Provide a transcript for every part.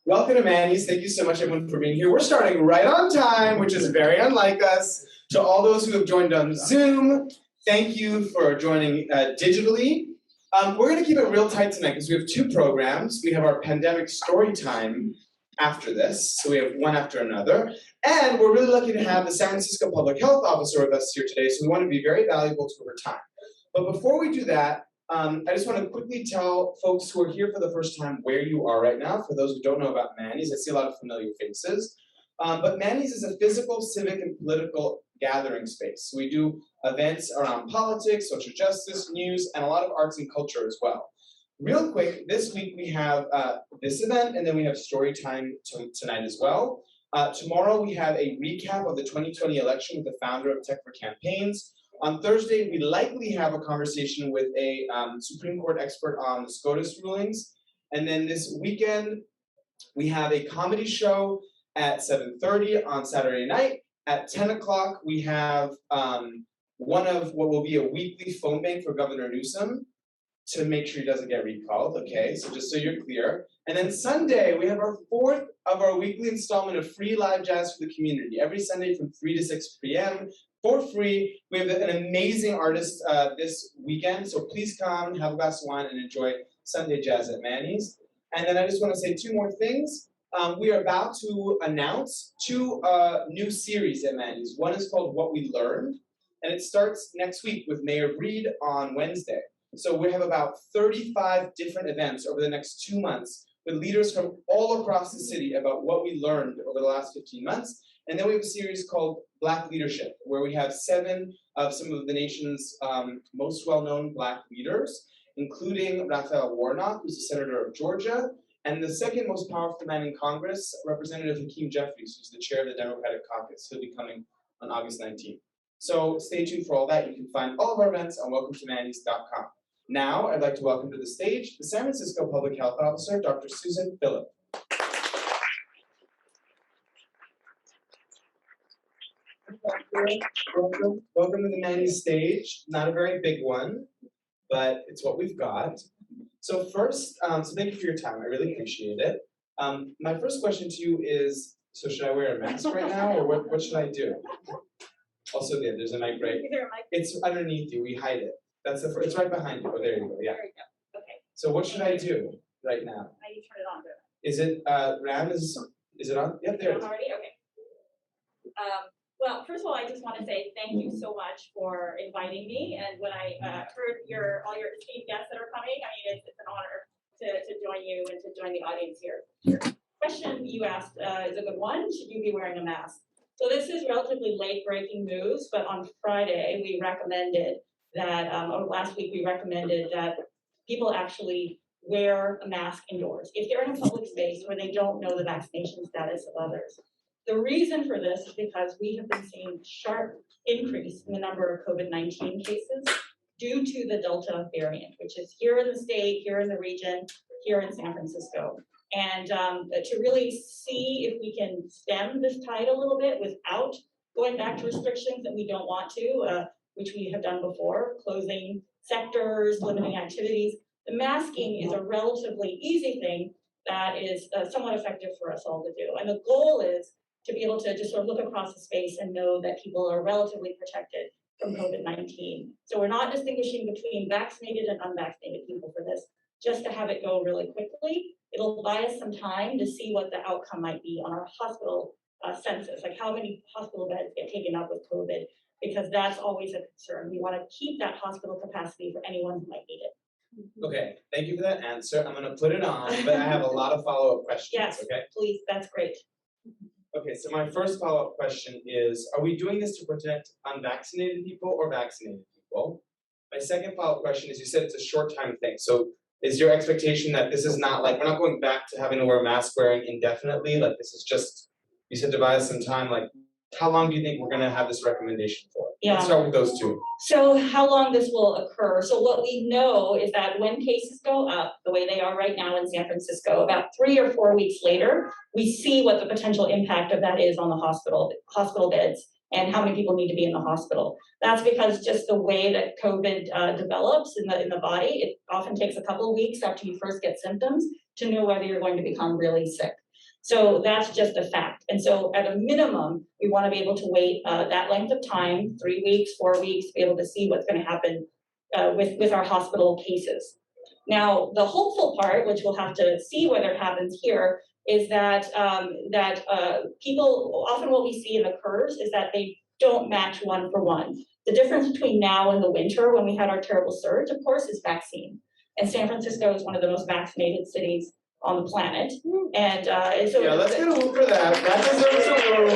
Welcome to Manny's. Thank you so much, everyone, for being here. We're starting right on time, which is very unlike us. To all those who have joined on Zoom, thank you for joining digitally. We're going to keep it real tight tonight because we have two programs. We have our pandemic story time after this, so we have one after another. And we're really lucky to have the San Francisco Public Health Officer with us here today, so we want to be very valuable to her time. But before we do that, I just want to quickly tell folks who are here for the first time where you are right now. For those who don't know about Manny's, I see a lot of familiar faces. But Manny's is a physical, civic, and political gathering space. We do events around politics, social justice, news, and a lot of arts and culture as well. Real quick, this week we have this event, and then we have story time tonight as well. Tomorrow we have a recap of the 2020 election with the founder of Tech for Campaigns. On Thursday, we likely have a conversation with a Supreme Court expert on the SCOTUS rulings. And then this weekend, we have a comedy show at 7:30 on Saturday night. At 10 o'clock, we have one of what will be a weekly phone bank for Governor Newsom to make sure he doesn't get recalled, okay? So just so you're clear. And then Sunday, we have our fourth of our weekly installment of free live jazz for the community. Every Sunday from 3 to 6 p.m. for free. We have an amazing artist this weekend, so please come, have a glass of wine, and enjoy Sunday jazz at Manny's. And then I just want to say two more things. We are about to announce two new series at Manny's. One is called What We Learned, and it starts next week with Mayor Breed on Wednesday. So we have about 35 different events over the next 2 months with leaders from all across the city about what we learned over the last 15 months. And then we have a series called Black Leadership, where we have 7 of some of the nation's most well-known Black leaders, including Raphael Warnock, who's the senator of Georgia, and the second most powerful man in Congress, Representative Hakeem Jeffries, who's the chair of the Democratic Caucus. He'll be coming on August 19th. So stay tuned for all that. You can find all of our events on welcometomannys.com. Now, I'd like to welcome to the stage the San Francisco Public Health Officer, Dr. Susan Phillip. Welcome to the Manny's stage. Not a very big one, but it's what we've got. So first, so thank you for your time. I really appreciate it. My first question to you is, so should I wear a mask right now, or what should I do? Also, there's a mic break. It's underneath you. We hide it. That's the first. It's right behind you. Oh, there you go. Yeah. There you go. Okay. So what should I do right now? How do you turn it on? Is it Ram? Is it on? Yep, there it is. Already? Okay. Well, first of all, I just want to say thank you so much for inviting me. And when I heard all your esteemed guests that are coming, I mean, it's an honor to join you and to join the audience here. The question you asked is a good one. Should you be wearing a mask? So this is relatively late-breaking news, but on Friday we recommended that, or last week we recommended that people actually wear a mask indoors if they're in a public space where they don't know the vaccination status of others. The reason for this is because we have been seeing a sharp increase in the number of COVID-19 cases due to the Delta variant, which is here in the state, here in the region, here in San Francisco. And to really see if we can stem this tide a little bit without going back to restrictions that we don't want to, which we have done before, closing sectors, limiting activities. The masking is a relatively easy thing that is somewhat effective for us all to do. And the goal is to be able to just sort of look across the space and know that people are relatively protected from COVID-19. So we're not distinguishing between vaccinated and unvaccinated people for this, just to have it go really quickly. It'll buy us some time to see what the outcome might be on our hospital census, like how many hospital beds get taken up with COVID, because that's always a concern. We want to keep that hospital capacity for anyone who might need it. Okay, thank you for that answer. I'm going to put it on, but I have a lot of follow-up questions. Yes, okay? Please, that's great. Okay, so my first follow-up question is, are we doing this to protect unvaccinated people or vaccinated people? My second follow-up question is, you said it's a short-time thing. So is your expectation that this is not like, we're not going back to having to wear mask wearing indefinitely? Like this is just, you said to buy us some time, like how long do you think we're going to have this recommendation for? Yeah. Let's start with those two. So how long this will occur? So what we know is that when cases go up, the way they are right now in San Francisco, about 3 or 4 weeks later, we see what the potential impact of that is on the hospital beds and how many people need to be in the hospital. That's because just the way that COVID develops in the body, it often takes a couple of weeks after you first get symptoms to know whether you're going to become really sick. So that's just a fact. And so at a minimum, we want to be able to wait that length of time, 3 weeks, 4 weeks, to be able to see what's going to happen with our hospital cases. Now, the hopeful part, which we'll have to see whether it happens here, is that people, often what we see in the curves is that they don't match one for one. The difference between now and the winter, when we had our terrible surge, of course, is vaccine. And San Francisco is one of the most vaccinated cities on the planet. And so yeah, let's get a whoop for that. That deserves a whoop.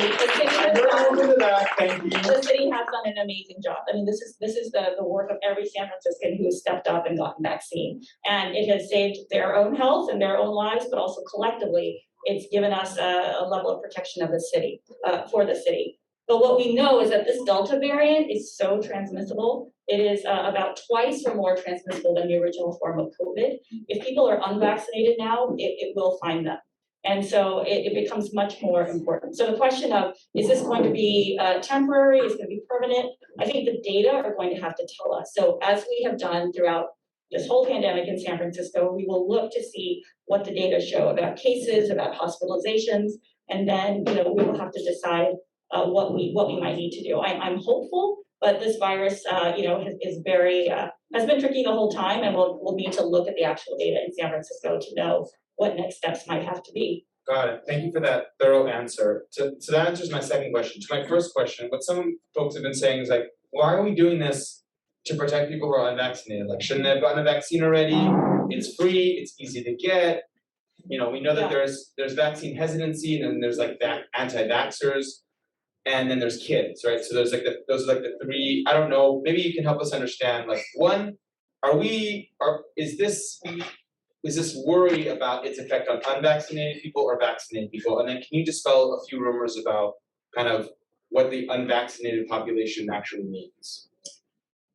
I heard a whoop for that. Thank you. The city has done an amazing job. I mean, this is the work of every San Franciscan who has stepped up and gotten vaccine, and it has saved their own health and their own lives, but also collectively, it's given us a level of protection of the city for the city. But what we know is that this Delta variant is so transmissible. It is about twice or more transmissible than the original form of COVID. If people are unvaccinated now, it will find them. And so it becomes much more important. So the question of, is this going to be temporary, is it going to be permanent? I think the data are going to have to tell us. So as we have done throughout this whole pandemic in San Francisco, we will look to see what the data show about cases, about hospitalizations, and then we will have to decide what we might need to do. I'm hopeful, but this virus, is very has been tricky the whole time, and we'll need to look at the actual data in San Francisco to know what next steps might have to be. Got it. Thank you for that thorough answer. So that answers my second question. To my first question, what some folks have been saying is like, why are we doing this to protect people who are unvaccinated? Like, shouldn't they have gotten a vaccine already? It's free. It's easy to get. We know that there's vaccine hesitancy, and then there's like that anti-vaxxers. And then there's kids, right? So there's like those are like the three. I don't know. Maybe you can help us understand. Like, one, is this worry about its effect on unvaccinated people or vaccinated people? And then can you dispel a few rumors about kind of what the unvaccinated population actually means?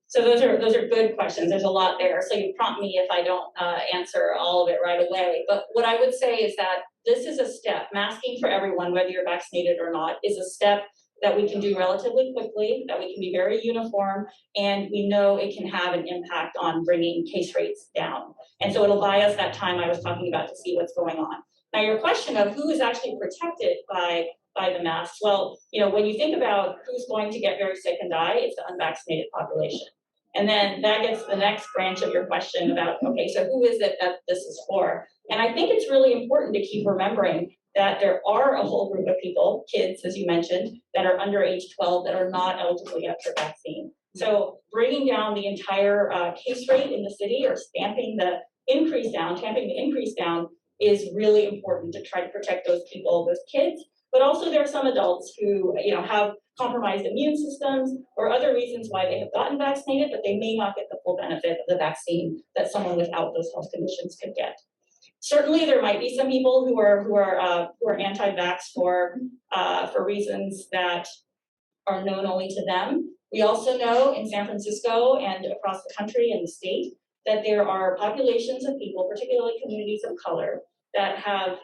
So those are good questions. There's a lot there. So you prompt me if I don't answer all of it right away. But what I would say is that this is a step. Masking for everyone, whether you're vaccinated or not, is a step that we can do relatively quickly, that we can be very uniform, and we know it can have an impact on bringing case rates down. And so it'll buy us that time I was talking about to see what's going on. Now, your question of who is actually protected by the masks, well, when you think about who's going to get very sick and die, it's the unvaccinated population. And then that gets the next branch of your question about, okay, so who is it that this is for? And I think it's really important to keep remembering that there are a whole group of people, kids, as you mentioned, that are under age 12 that are not eligible yet for vaccine. So bringing down the entire case rate in the city, or tamping the increase down is really important to try to protect those people, those kids. But also there are some adults who have compromised immune systems or other reasons why they have gotten vaccinated, but they may not get the full benefit of the vaccine that someone without those health conditions could get. Certainly, there might be some people who are anti-vax for reasons that are known only to them. We also know in San Francisco and across the country and the state that there are populations of people, particularly communities of color, that have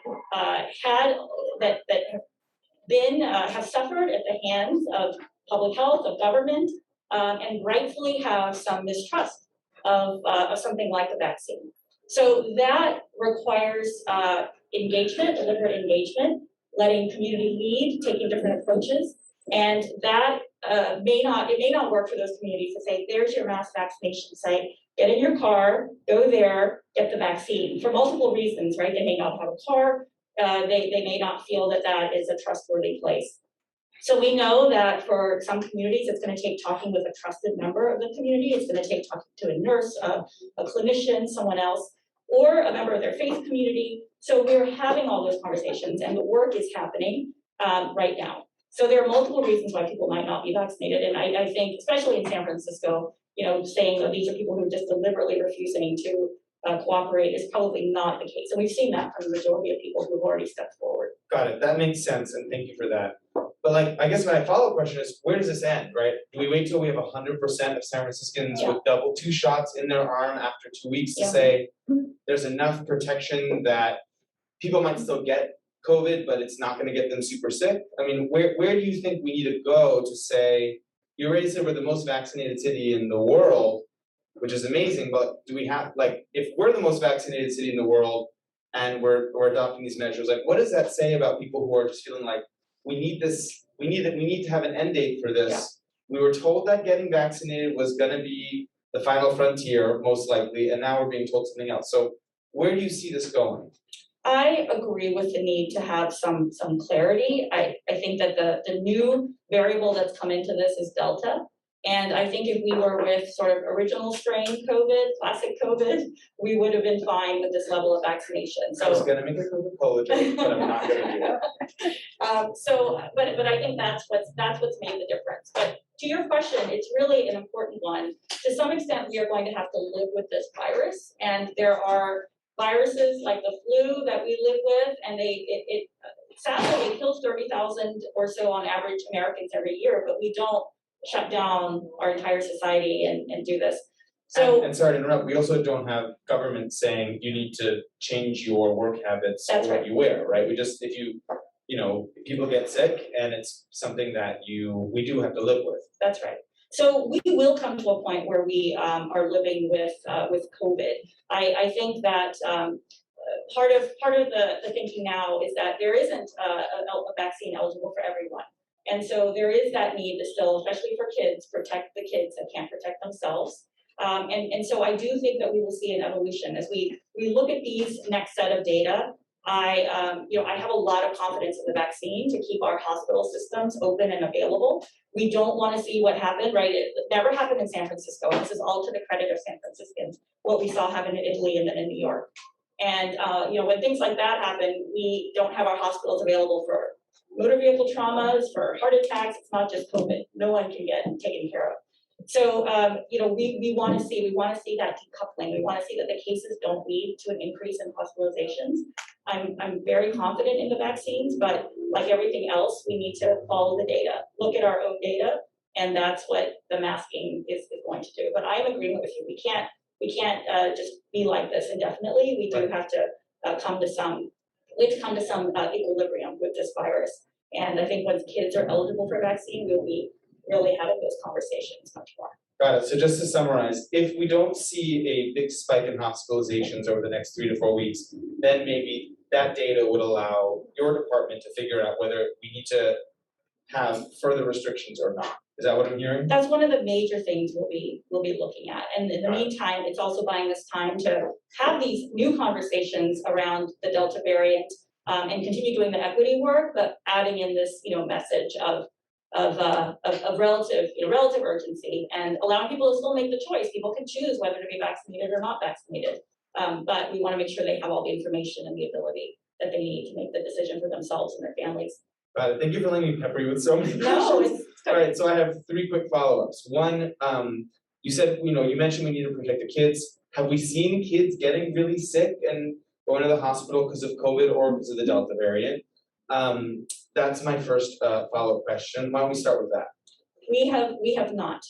have suffered at the hands of public health, of government, and rightfully have some mistrust of something like a vaccine. So that requires engagement, deliberate engagement, letting community lead, taking different approaches, and that may not work for those communities to say, there's your mass vaccination site, get in your car, go there, get the vaccine, for multiple reasons, right? They may not have a car, they may not feel that is a trustworthy place. So we know that for some communities, it's going to take talking with a trusted member of the community. It's going to take talking to a nurse, a clinician, someone else, or a member of their faith community. So we're having all those conversations, and the work is happening right now. So there are multiple reasons why people might not be vaccinated. And I think, especially in San Francisco, saying that these are people who are just deliberately refusing to cooperate is probably not the case. And we've seen that from the majority of people who've already stepped forward. Got it. That makes sense, and thank you for that. But I guess my follow-up question is, where does this end, right? Do we wait till we have 100% of San Franciscans with double 2 shots in their arm after 2 weeks to say there's enough protection that people might still get COVID, but it's not going to get them super sick? I mean, where do you think we need to go to say, you already said we're the most vaccinated city in the world, which is amazing, but do we have, if we're the most vaccinated city in the world, and we're adopting these measures. Like, what does that say about people who are just feeling like we need this, we need to have an end date for this? Yeah. We were told that getting vaccinated was going to be the final frontier, most likely, and now we're being told something else. So where do you see this going? I agree with the need to have some clarity. I think that the new variable that's come into this is Delta. And I think if we were with sort of original strain COVID, classic COVID, we would have been fine with this level of vaccination. I was So, going to make a Coca-Cola joke, but I'm not going to do that. but I think that's what's made the difference. But to your question, it's really an important one. To some extent, we are going to have to live with this virus, and there are viruses like the flu that we live with, and sadly it kills 30,000 or so on average Americans every year, but we don't shut down our entire society and do this. So and sorry to interrupt, we also don't have government saying you need to change your work habits or what you wear, right? We just, if people get sick and it's something that we do have to live with. that's right. So we will come to a point where we are living with COVID. I think that part of the thinking now is that there isn't a vaccine eligible for everyone. And so there is that need to still, especially for kids, protect the kids that can't protect themselves. And so I do think that we will see an evolution as we look at these next set of data. I have a lot of confidence in the vaccine to keep our hospital systems open and available. We don't want to see what happened, right? It never happened in San Francisco. This is all to the credit of San Franciscans, what we saw happen in Italy and then in New York. And when things like that happen, we don't have our hospitals available for motor vehicle traumas, for heart attacks. It's not just COVID. No one can get taken care of. So, we want to see that decoupling. We want to see that the cases don't lead to an increase in hospitalizations. I'm very confident in the vaccines, but like everything else, we need to follow the data, look at our own data, and that's what the masking is going to do. But I'm agreeing with you. We can't just be like this indefinitely. We do have to come to some equilibrium with this virus. And I think once kids are eligible for vaccine, we'll be really having those conversations much more. Got it. So just to summarize, if we don't see a big spike in hospitalizations over the next 3 to 4 weeks, then maybe that data would allow your department to figure out whether we need to have further restrictions or not. Is that what I'm hearing? That's one of the major things we'll be looking at. And in the meantime, it's also buying us time to have these new conversations around the Delta variant and continue doing the equity work, but adding in this message of relative urgency and allowing people to still make the choice. People can choose whether to be vaccinated or not vaccinated, but we want to make sure they have all the information and the ability that they need to make the decision for themselves and their families. Got it. Thank you for letting me pepper you with so many questions. No, it's all right. So I have 3 quick follow-ups. One, you said you mentioned we need to protect the kids. Have we seen kids getting really sick and going to the hospital because of COVID or because of the Delta variant? That's my first follow-up question. Why don't we start with that? We have not.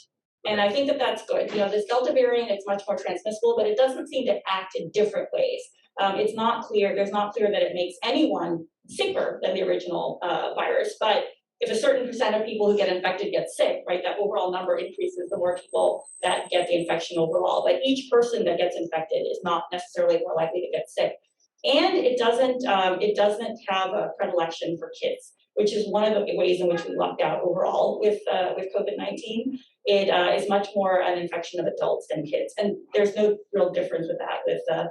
And I think that that's good. This Delta variant, it's much more transmissible, but it doesn't seem to act in different ways. It's not clear, there's not clear that it makes anyone sicker than the original virus, but if a certain percent of people who get infected get sick, right, that overall number increases the more people that get the infection overall. But each person that gets infected is not necessarily more likely to get sick. And it doesn't have a predilection for kids, which is one of the ways in which we lucked out overall with COVID-19. It is much more an infection of adults than kids, and there's no real difference with that with the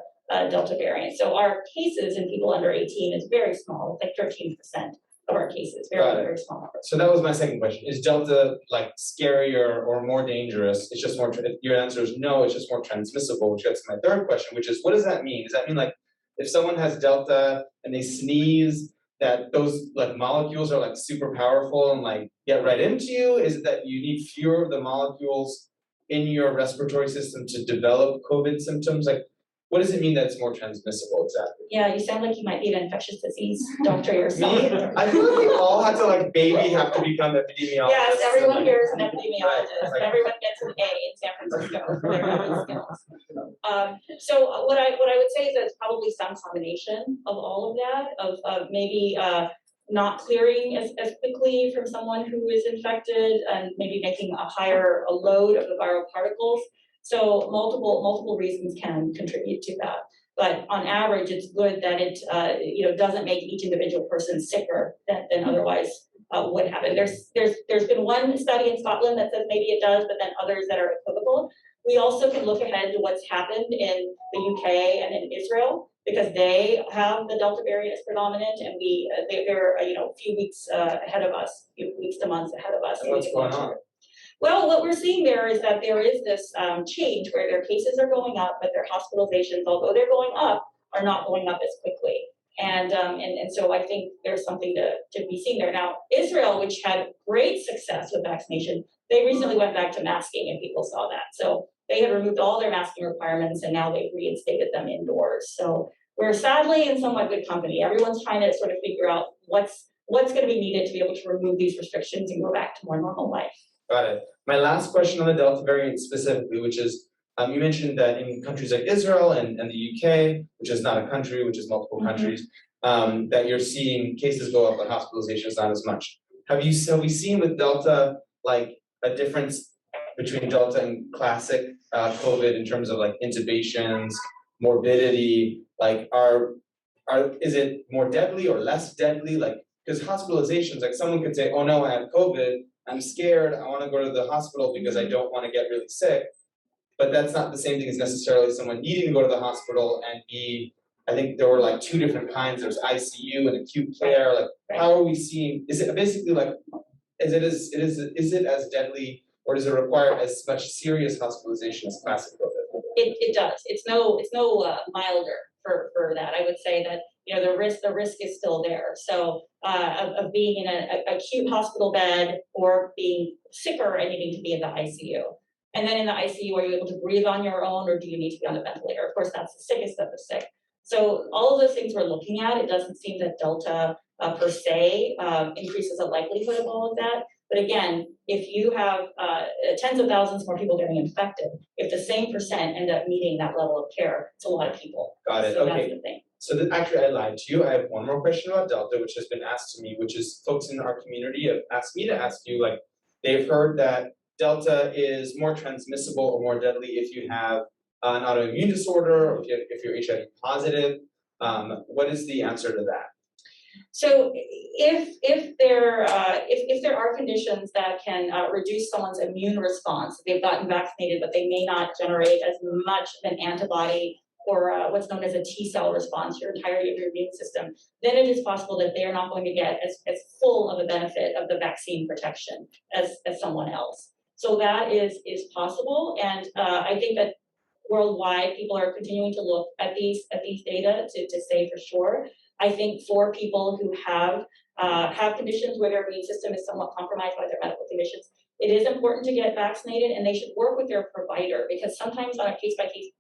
Delta variant. So our cases in people under 18 is very small, like 13% of our cases, very small number. So that was my second question. Is Delta scarier or more dangerous? It's just more. Your answer is no. It's just more transmissible, which gets to my third question, which is what does that mean? Does that mean if someone has Delta and they sneeze, that those molecules are super powerful and get right into you? Is it that you need fewer of the molecules in your respiratory system to develop COVID symptoms? What does it mean that it's more transmissible exactly? Yeah, you sound like you might be an infectious disease doctor yourself. I feel like we all have to have to become epidemiologists. Yes, everyone here is an epidemiologist. Everyone gets an A in San Francisco for their own skills. So what I would say is that it's probably some combination of all of that, of maybe not clearing as quickly from someone who is infected and maybe making a load of the viral particles. So multiple reasons can contribute to that. But on average, it's good that it doesn't make each individual person sicker than otherwise would happen. There's been one study in Scotland that says maybe it does, but then others that are equivocal. We also can look ahead to what's happened in the UK and in Israel, because they have the Delta variant as predominant, and they're a few weeks ahead of us, weeks to months ahead of us. And what's going on? Well, what we're seeing there is that there is this change where their cases are going up, but their hospitalizations, although they're going up, are not going up as quickly. And so I think there's something to be seen there. Now, Israel, which had great success with vaccination, they recently went back to masking, and people saw that. So they had removed all their masking requirements, and now they've reinstated them indoors. So we're sadly in somewhat good company. Everyone's trying to sort of figure out what's going to be needed to be able to remove these restrictions and go back to more normal life. Got it. My last question on the Delta variant specifically, which is, you mentioned that in countries like Israel and the UK, which is not a country, which is multiple countries, that you're seeing cases go up, but hospitalizations not as much. Have we seen with Delta like a difference between Delta and classic COVID in terms of like intubations, morbidity? Like, is it more deadly or less deadly? Like, because hospitalizations, like someone could say, oh no, I have COVID, I'm scared, I want to go to the hospital because I don't want to get really sick. But that's not the same thing as necessarily someone needing to go to the hospital and I think there were like two different kinds. There's ICU and acute care. Like, how are we seeing, is it basically like, is it as deadly, or does it require as much serious hospitalization as classic COVID? It does. It's no milder for that. I would say that the risk is still there. So of being in an acute hospital bed, or being sicker and needing to be in the ICU. And then in the ICU, are you able to breathe on your own, or do you need to be on the ventilator? Of course, that's the sickest of the sick. So all of those things we're looking at. It doesn't seem that Delta per se increases the likelihood of all of that. But again, if you have tens of thousands more people getting infected, if the same percent end up needing that level of care, it's a lot of people. Got it. So okay. That's the thing. So actually, I lied to you. I have one more question about Delta, which has been asked to me, which is folks in our community have asked me to ask you, like, they've heard that Delta is more transmissible or more deadly if you have an autoimmune disorder, or if you're HIV positive. What is the answer to that? So if there are conditions that can reduce someone's immune response, they've gotten vaccinated, but they may not generate as much of an antibody or what's known as a T-cell response, your entirety of your immune system, then it is possible that they are not going to get as full of a benefit of the vaccine protection as someone else. So that is possible, and I think that worldwide people are continuing to look at these data to say for sure. I think for people who have conditions where their immune system is somewhat compromised by their medical conditions, it is important to get vaccinated, and they should work with their provider, because sometimes on a case-by-case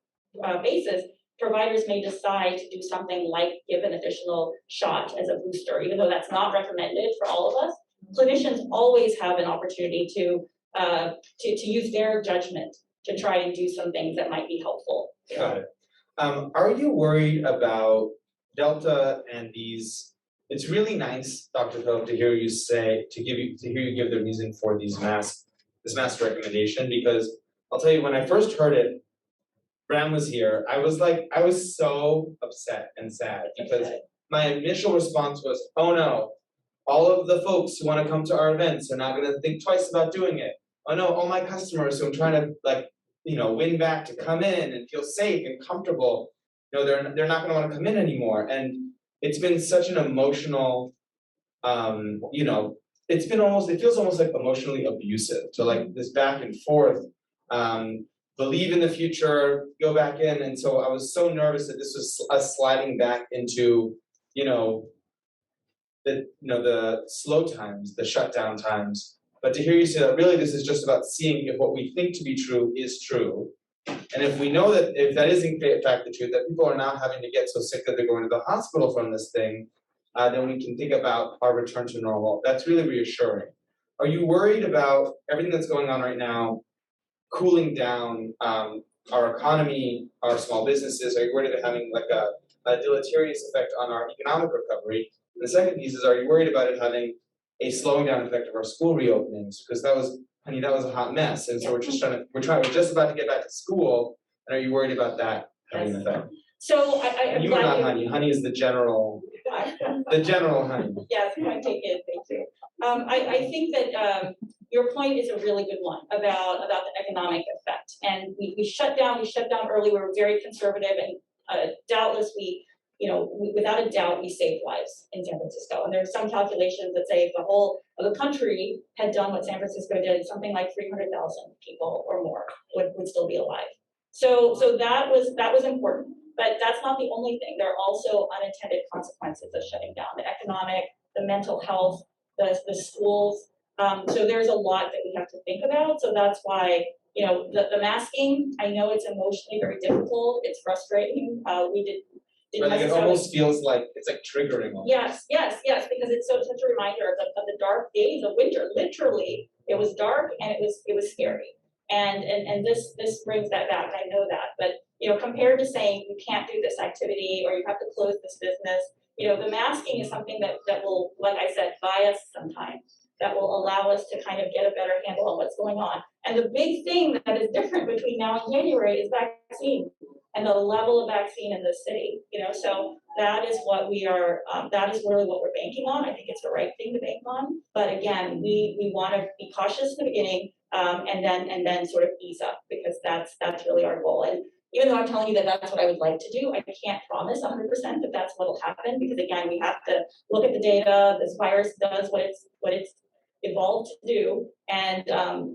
basis, providers may decide to do something like give an additional shot as a booster, even though that's not recommended for all of us. Clinicians always have an opportunity to use their judgment to try and do some things that might be helpful. Got it. Are you worried about Delta and these? It's really nice, Dr. Hope, to hear you give the reason for this mask recommendation, because I'll tell you, when I first heard it, Bram was here, I was so upset and sad, because my initial response was, oh no, all of the folks who want to come to our events are not going to think twice about doing it. Oh no, all my customers who I'm trying to win back to come in and feel safe and comfortable, they're not going to want to come in anymore. And it's been such an emotional, it feels almost like emotionally abusive to like this back and forth. Believe in the future, go back in. And so I was so nervous that this was us sliding back into, the slow times, the shutdown times. But to hear you say that really this is just about seeing if what we think to be true is true. And if we know that if that is in fact the truth, that people are now having to get so sick that they're going to the hospital from this thing, then we can think about our return to normal. That's really reassuring. Are you worried about everything that's going on right now, cooling down our economy, our small businesses? Are you worried about having like a deleterious effect on our economic recovery? And the second piece is, are you worried about it having a slowing down effect of our school reopenings? Because that was a hot mess. And so we're just about to get back to school. And are you worried about that having an effect? So I'm You are glad not honey. Honey is the general honey. Yes, point taken, thank you. I think that your point is a really good one about the economic effect. And we shut down early, we were very conservative, and doubtless without a doubt, we saved lives in San Francisco. And there are some calculations that say if the whole of the country had done what San Francisco did, something like 300,000 people or more would still be alive. So that was important. But that's not the only thing. There are also unintended consequences of shutting down: the economic, the mental health, the schools. So there's a lot that we have to think about. So that's why, the masking, I know it's emotionally very difficult. It's frustrating. We didn't But like it necessarily. almost feels like it's like triggering almost. Yes, because it's such a reminder of the dark days of winter. Literally, it was dark and it was scary. And this brings that back. I know that. But compared to saying you can't do this activity or you have to close this business, the masking is something that will, like I said, buy us some time. That will allow us to kind of get a better handle on what's going on. And the big thing that is different between now and January is vaccine and the level of vaccine in the city. So that is what we are. That is really what we're banking on. I think it's the right thing to bank on. But again, we want to be cautious in the beginning, and then sort of ease up, because that's really our goal. And even though I'm telling you that that's what I would like to do, I can't promise 100% that that's what will happen, because again, we have to look at the data. This virus does what it's evolved to do, and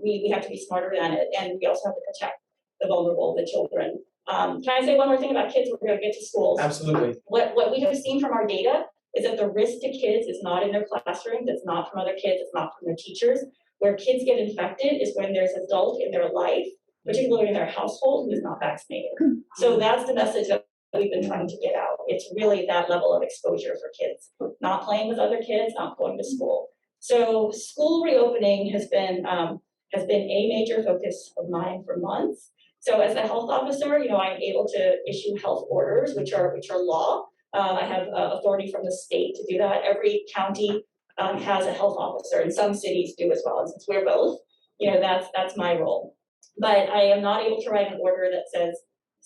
we have to be smarter than it, and we also have to protect the vulnerable, the children. Can I say one more thing about kids? We're going to get to schools. Absolutely. What we have seen from our data is that the risk to kids is not in their classrooms, it's not from other kids, it's not from their teachers. Where kids get infected is when there's an adult in their life, particularly in their household, who's not vaccinated. So that's the message that we've been trying to get out. It's really that level of exposure for kids, not playing with other kids, not going to school. So school reopening has been a major focus of mine for months. So as a health officer, I'm able to issue health orders, which are law. I have authority from the state to do that. Every county has a health officer, and some cities do as well. And since we're both, that's my role. But I am not able to write an order that says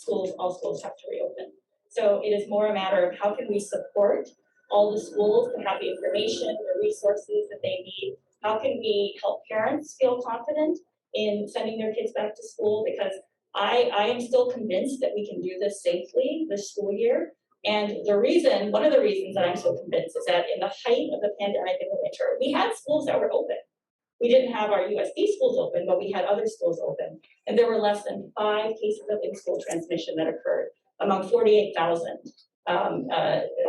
all schools have to reopen. So it is more a matter of how can we support all the schools to have the information, the resources that they need. How can we help parents feel confident in sending their kids back to school? Because I am still convinced that we can do this safely this school year. And one of the reasons that I'm so convinced is that in the height of the pandemic in the winter, we had schools that were open. We didn't have our USB schools open, but we had other schools open. And there were less than 5 cases of in-school transmission that occurred among 48,000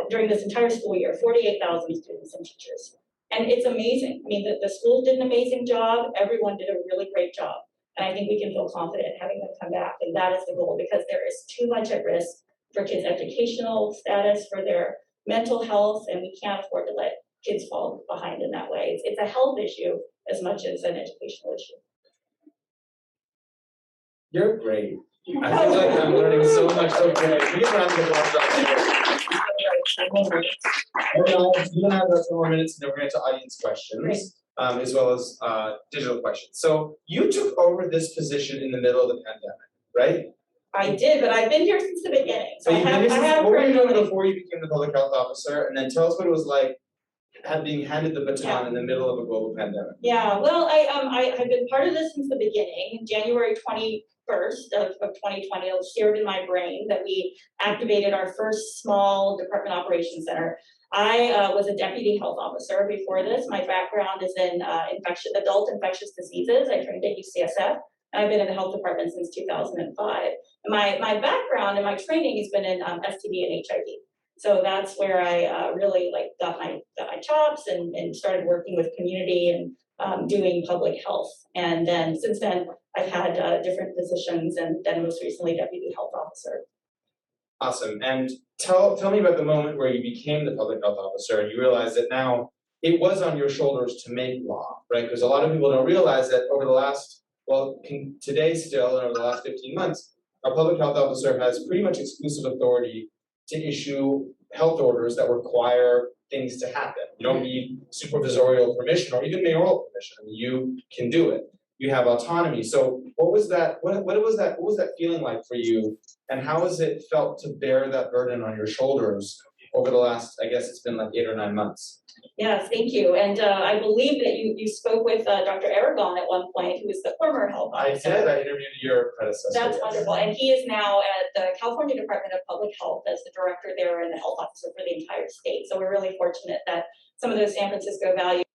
during this entire school year, 48,000 students and teachers. And it's amazing. I mean, the schools did an amazing job. Everyone did a really great job. And I think we can feel confident having them come back. And that is the goal, because there is too much at risk for kids' educational status, for their mental health, and we can't afford to let kids fall behind in that way. It's a health issue as much as an educational issue. You're great. I feel like I'm learning so much so quickly. We can round the applause up here. We're gonna have some more minutes, and then we're gonna get to audience questions, as well as digital questions. So you took over this position in the middle of the pandemic, right? I did, but I've been here since the beginning. So what were you doing credibility. before you became the public health officer? And then tell us what it was like being handed the baton in the middle of a global pandemic. Yeah, well, I have been part of this since the beginning. January 21st of 2020, it was seared in my brain that we activated our first small department operations center. I was a deputy health officer before this. My background is in adult infectious diseases. I trained at UCSF. I've been in the health department since 2005. My background and my training has been in STD and HIV. So that's where I really got my chops and started working with community and doing public health. And then since then, I've had different positions, and then most recently deputy health officer. Awesome. And tell me about the moment where you became the public health officer and you realized that now it was on your shoulders to make law, right? Because a lot of people don't realize that over the last, today still, and over the last 15 months, our public health officer has pretty much exclusive authority to issue health orders that require things to happen. You don't need supervisorial permission or even mayoral permission. I mean, you can do it. you have autonomy. So what was that? What was that? What was that feeling like for you? And how has it felt to bear that burden on your shoulders over the last, I guess it's been like 8 or 9 months? Yes, thank you. And I believe that you spoke with Dr. Aragon at one point, who was the former health officer. I did. I interviewed your predecessor. That's yes. wonderful. And he is now at the California Department of Public Health as the director there and the health officer for the entire state. So we're really fortunate that some of those San Francisco values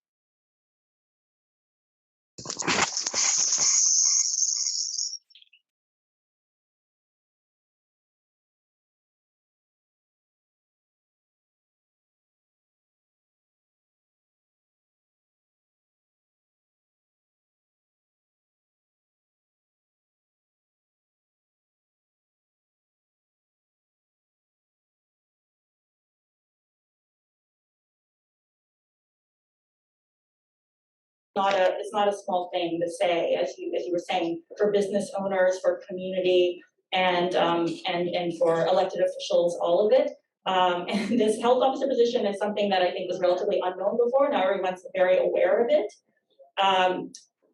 it's not a small thing to say, as you were saying, for business owners, for community, and for elected officials, all of it. And this health officer position is something that I think was relatively unknown before. Now everyone's very aware of it.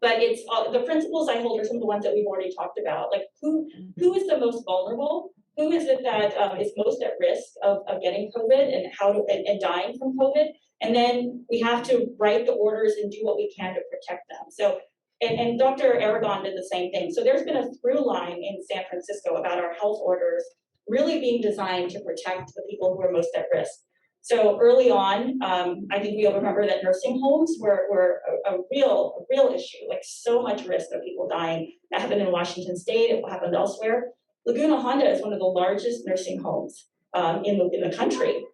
But it's the principles I hold are some of the ones that we've already talked about. Like who is the most vulnerable? Who is it that is most at risk of getting COVID and dying from COVID? And then we have to write the orders and do what we can to protect them. So, and Dr. Aragon did the same thing. So there's been a through line in San Francisco about our health orders really being designed to protect the people who are most at risk. So early on, I think we all remember that nursing homes were a real issue, like so much risk of people dying. That happened in Washington State, it happened elsewhere. Laguna Honda is one of the largest nursing homes in the country.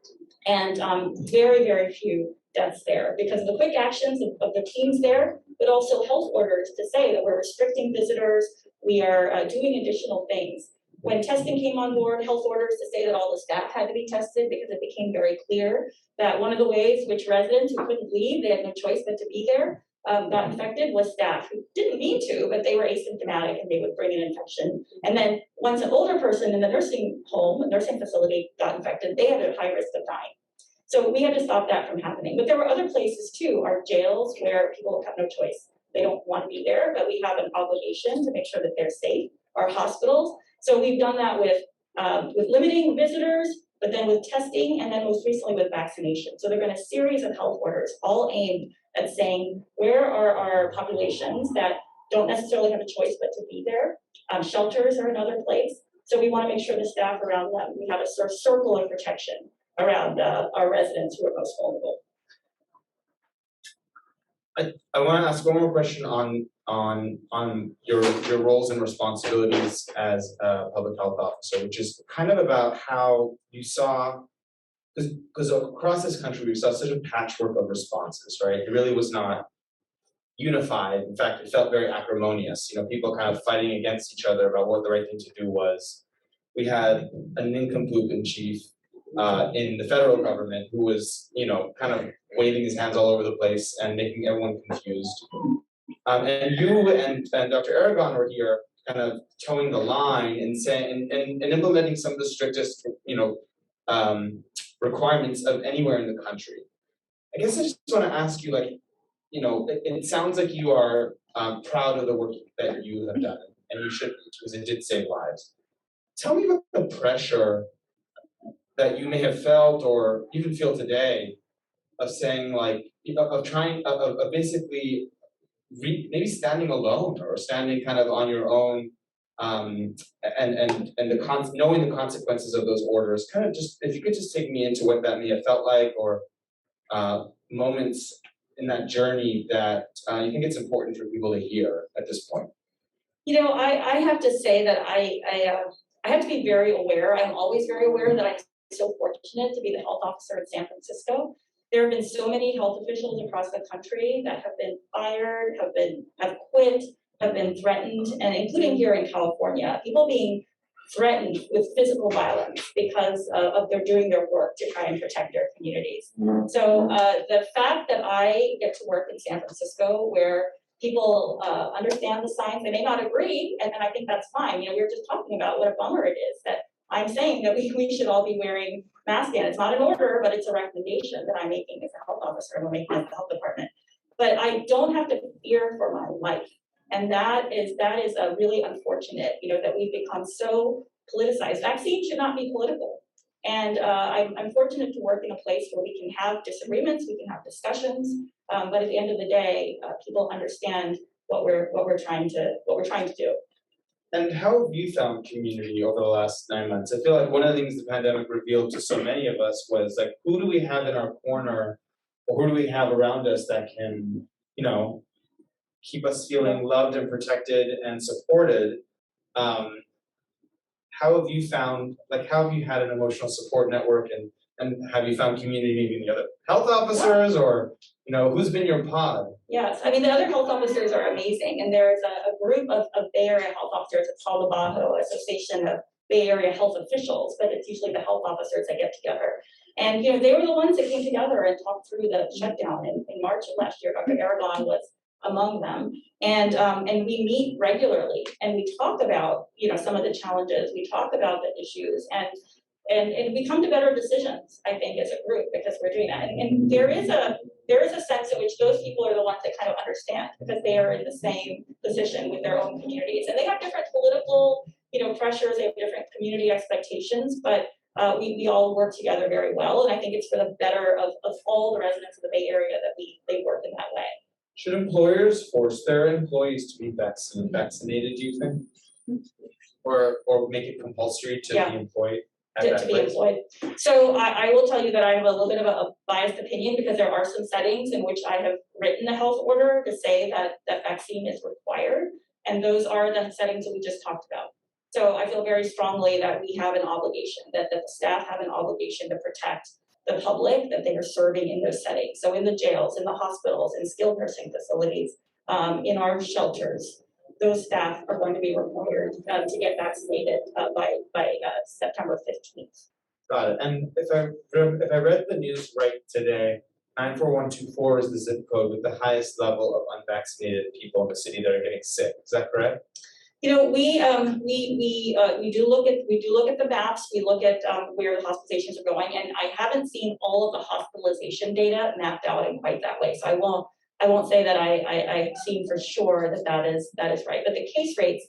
And very, very few deaths there because of the quick actions of the teams there, but also health orders to say that we're restricting visitors, we are doing additional things. When testing came on board, health orders to say that all the staff had to be tested because it became very clear that one of the ways which residents who couldn't leave, they had no choice but to be there, got infected was staff who didn't mean to, but they were asymptomatic and they would bring an infection. And then once an older person in the nursing facility got infected, they had a high risk of dying. So we had to stop that from happening. But there were other places too, our jails where people have no choice. They don't want to be there, but we have an obligation to make sure that they're safe. Our hospitals. So we've done that with limiting visitors, but then with testing, and then most recently with vaccination. So there have been a series of health orders, all aimed at saying where are our populations that don't necessarily have a choice but to be there. Shelters are another place. So we want to make sure the staff around them, we have a sort of circle of protection around our residents who are most vulnerable. I want to ask one more question on your roles and responsibilities as a public health officer, which is kind of about how you saw, because across this country we saw such a patchwork of responses, right? It really was not unified. In fact, it felt very acrimonious. You know, people kind of fighting against each other about what the right thing to do was. We had a nincompoop in chief in the federal government who was, you know, kind of waving his hands all over the place and making everyone confused. And you and Dr. Aragon were here kind of towing the line and saying and implementing some of the strictest, you know, requirements of anywhere in the country. I guess I just want to ask you, like, you know, it sounds like you are proud of the work that you have done, and you should be, because it did save lives. Tell me about the pressure that you may have felt or even feel today of saying, like, of trying, of basically maybe standing alone or standing kind of on your own, and knowing the consequences of those orders. Kind of just, if you could just take me into what that may have felt like, or moments in that journey that you think it's important for people to hear at this point. You know, I have to say that I have to be very aware. I'm always very aware that I'm so fortunate to be the health officer in San Francisco. There have been so many health officials across the country that have been fired, have quit, have been threatened, and including here in California, people being threatened with physical violence because of their doing their work to try and protect their communities. So the fact that I get to work in San Francisco, where people understand the science, they may not agree, and I think that's fine. You know, we were just talking about what a bummer it is that I'm saying that we should all be wearing masks. And it's not an order, but it's a recommendation that I'm making as a health officer and we're making as the health department. But I don't have to fear for my life. And that is a really unfortunate, that we've become so politicized. Vaccines should not be political. And I'm fortunate to work in a place where we can have disagreements, we can have discussions, but at the end of the day, people understand what we're trying to do. And how have you found community over the last 9 months? I feel like one of the things the pandemic revealed to so many of us was like, who do we have in our corner, or who do we have around us that can, keep us feeling loved and protected and supported? How have you found, how have you had an emotional support network, and have you found community in the other health officers, or who's been your pod? Yes, I mean, the other health officers are amazing, and there's a group of Bay Area health officers. It's called the BAHO, Association of Bay Area Health Officials, but it's usually the health officers that get together. And they were the ones that came together and talked through the shutdown in March of last year. Dr. Aragon was among them, and we meet regularly, and we talk about some of the challenges, we talk about the issues, and we come to better decisions, I think, as a group, because we're doing that. And there is a sense in which those people are the ones that kind of understand, because they are in the same position with their own communities, and they have different political pressures, they have different community expectations, but we all work together very well, and I think it's for the better of all the residents of the Bay Area that they work in that way. Should employers force their employees to be vaccinated, do you think? Or make it compulsory to be employed at that place? Employed. So I will tell you that I have a little bit of a biased opinion, because there are some settings in which I have written a health order to say that vaccine is required, and those are the settings that we just talked about. So I feel very strongly that we have an obligation, that the staff have an obligation to protect the public that they are serving in those settings. So in the jails, in the hospitals, in skilled nursing facilities, in our shelters, those staff are going to be required to get vaccinated by September 15th. Got it. And if I read the news right today, 94124 is the zip code with the highest level of unvaccinated people in the city that are getting sick. Is that correct? We do look at the maps. We look at where the hospitalizations are going, and I haven't seen all of the hospitalization data mapped out in quite that way. So I won't say that I've seen for sure that is right. But the case rates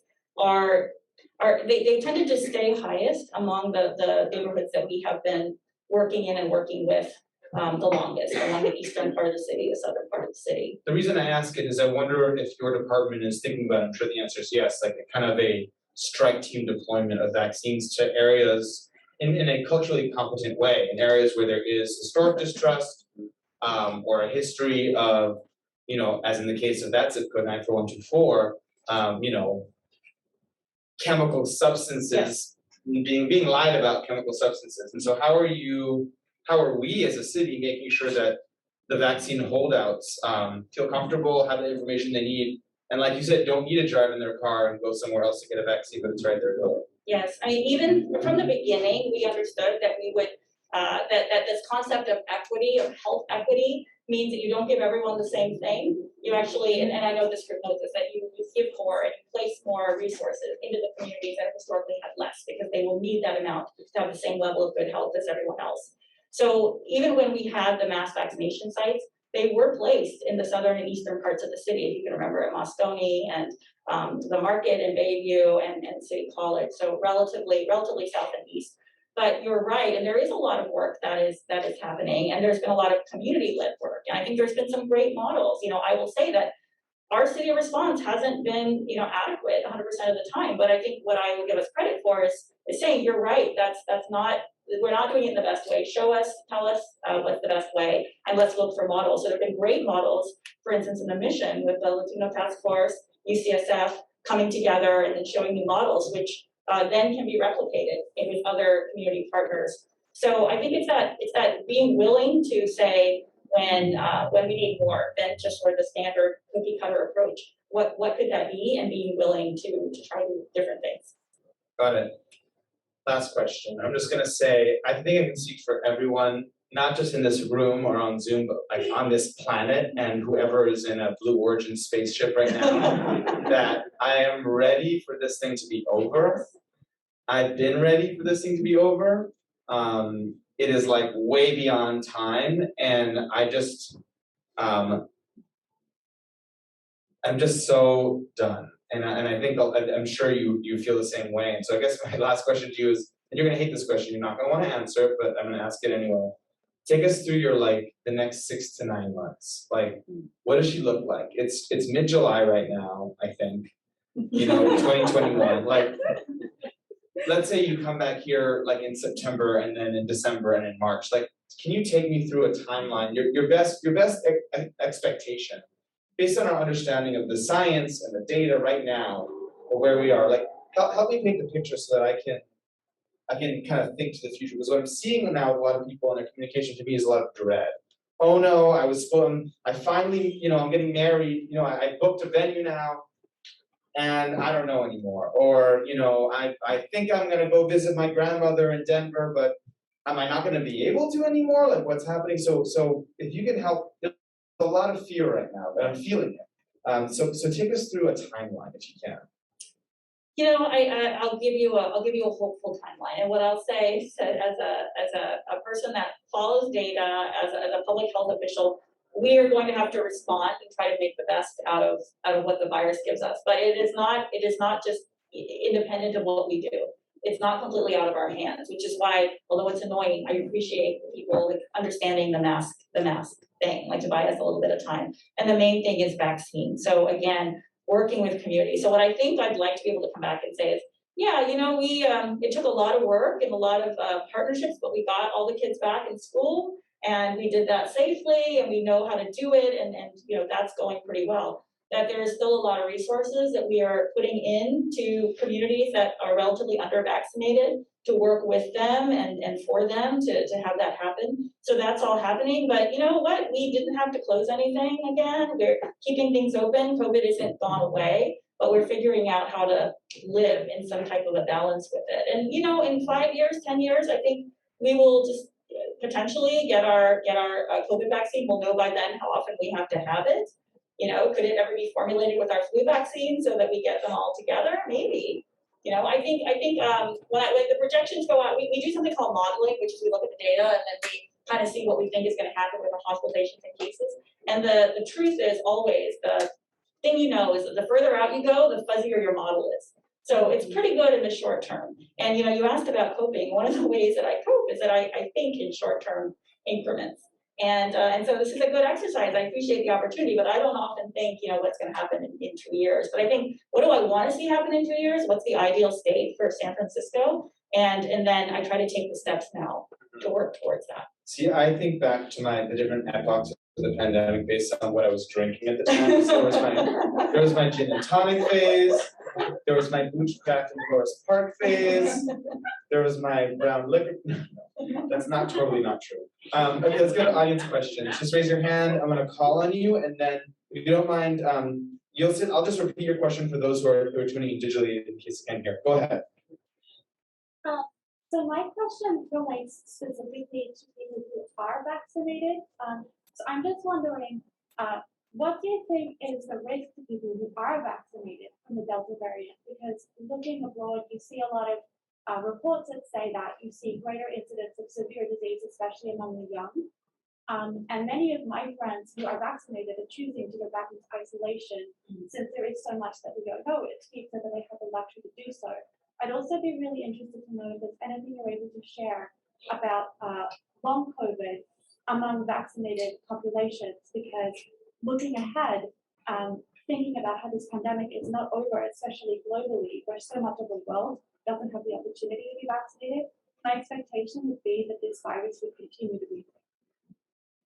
they tended to stay highest among the neighborhoods that we have been working in and working with the longest, along the eastern part of the city, the southern part of the city. The reason I ask it is I wonder if your department is thinking about it. I'm sure the answer is yes, like a kind of a strike team deployment of vaccines to areas in a culturally competent way, in areas where there is historic distrust or a history of, as in the case of that zip code 94124, chemical substances, being lied about chemical substances. And so how are we as a city making sure that the vaccine holdouts feel comfortable, have the information they need, and like you said, don't need to drive in their car and go somewhere else to get a vaccine, but it's right there door? Yes, I mean, even from the beginning, we understood that we would, that this concept of equity, of health equity, means that you don't give everyone the same thing. You actually, and I know this group knows this, that you give more and you place more resources into the communities that have historically had less, because they will need that amount to have the same level of good health as everyone else. So even when we had the mass vaccination sites, they were placed in the southern and eastern parts of the city, if you can remember, at Moscone and the market in Bayview and City College, so relatively south and east. But you're right, and there is a lot of work that is happening, and there's been a lot of community-led work, and I think there's been some great models. I will say that our city response hasn't been, adequate 100% of the time, but I think what I will give us credit for is saying, you're right, we're not doing it in the best way. Show us, tell us what's the best way, and let's look for models. So there have been great models, for instance, in the Mission with the Latino Task Force, UCSF coming together and then showing new models, which then can be replicated with other community partners. So I think it's that being willing to say when we need more than just sort of the standard cookie cutter approach. What could that be, and being willing to try different things. Got it. Last question. I'm just gonna say, I think I can speak for everyone, not just in this room or on Zoom, but like on this planet, and whoever is in a Blue Origin spaceship right now, that I am ready for this thing to be over. I've been ready for this thing to be over. It is like way beyond time, and I just, I'm just so done. And I think I'm sure you feel the same way. And so I guess my last question to you is, and you're gonna hate this question, you're not gonna want to answer it, but I'm gonna ask it anyway. Take us through your the next 6 to 9 months. Like, what does she look like? It's mid-July right now, I think. 2021. Like, let's say you come back here in September and then in December and in March. Like, can you take me through a timeline? Your best expectation based on our understanding of the science and the data right now, or where we are. Like, help me paint the picture so that I can kind of think to the future, because what I'm seeing now, a lot of people in their communication to me is a lot of dread. Oh no, I finally, I'm getting married, I booked a venue now, and I don't know anymore. Or, I think I'm gonna go visit my grandmother in Denver, but am I not gonna be able to anymore? Like, what's happening? So if you can help, there's a lot of fear right now, but I'm feeling it. So take us through a timeline if you can. I'll give you a hopeful timeline, and what I'll say is that as a person that follows data, as a public health official, we are going to have to respond and try to make the best out of what the virus gives us. But it is not just independent of what we do. It's not completely out of our hands, which is why, although it's annoying, I appreciate people understanding the mask thing, Tobias, a little bit of time. And the main thing is vaccine. So again, working with community. So what I think I'd like to be able to come back and say is, yeah, we it took a lot of work and a lot of partnerships, but we got all the kids back in school, and we did that safely, and we know how to do it, and that's going pretty well. That there is still a lot of resources that we are putting into communities that are relatively under-vaccinated to work with them and for them to have that happen. So that's all happening, but you know what? We didn't have to close anything again. We're keeping things open. COVID isn't gone away, but we're figuring out how to live in some type of a balance with it. And in 5 years, 10 years, I think we will just potentially get our COVID vaccine. We'll know by then how often we have to have it. Could it ever be formulated with our flu vaccine so that we get them all together? Maybe. I think when the projections go out, we do something called modeling, which is we look at the data and then we kind of see what we think is going to happen with the hospitalizations and cases. And the truth is always, the thing is that the further out you go, the fuzzier your model is. So it's pretty good in the short term. And you asked about coping. One of the ways that I cope is that I think in short-term increments. And so this is a good exercise. I appreciate the opportunity, but I don't often think, what's going to happen in 2 years. But I think, what do I want to see happen in 2 years? What's the ideal state for San Francisco? And then I try to take the steps now to work towards that. See, I think back to the different epochs of the pandemic based on what I was drinking at the time. So there was my gin and tonic phase. There was my bootstrap in Forest Park phase. There was my brown liquor. No, that's totally not true. Okay, let's go to audience questions. Just raise your hand. I'm going to call on you, and then if you don't mind, I'll just repeat your question for those who are tuning in digitally in case you can't hear. Go ahead. So my question relates specifically to people who are vaccinated. So I'm just wondering, what do you think is the risk to people who are vaccinated from the Delta variant? Because looking abroad, you see a lot of reports that say that you see greater incidence of severe disease, especially among the young. And many of my friends who are vaccinated are choosing to go back into isolation since there is so much that we don't know. It speaks that they have the luxury to do so. I'd also be really interested to know if there's anything you're able to share about long COVID among vaccinated populations, because looking ahead, thinking about how this pandemic is not over, especially globally, where so much of the world doesn't have the opportunity to be vaccinated, my expectation would be that this virus would continue to be.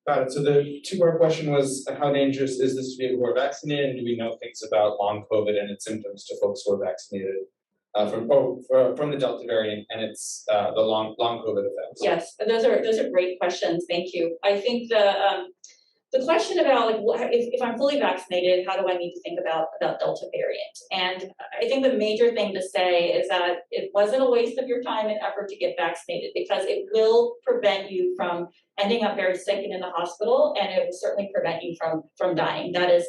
Got it. So the two-part question was, how dangerous is this to people who are vaccinated, and do we know things about long COVID and its symptoms to folks who are vaccinated from the Delta variant and its the long COVID effects? Yes, those are great questions. Thank you. I think the question about if I'm fully vaccinated, how do I need to think about Delta variant? And I think the major thing to say is that it wasn't a waste of your time and effort to get vaccinated, because it will prevent you from ending up very sick and in the hospital, and it will certainly prevent you from dying. That is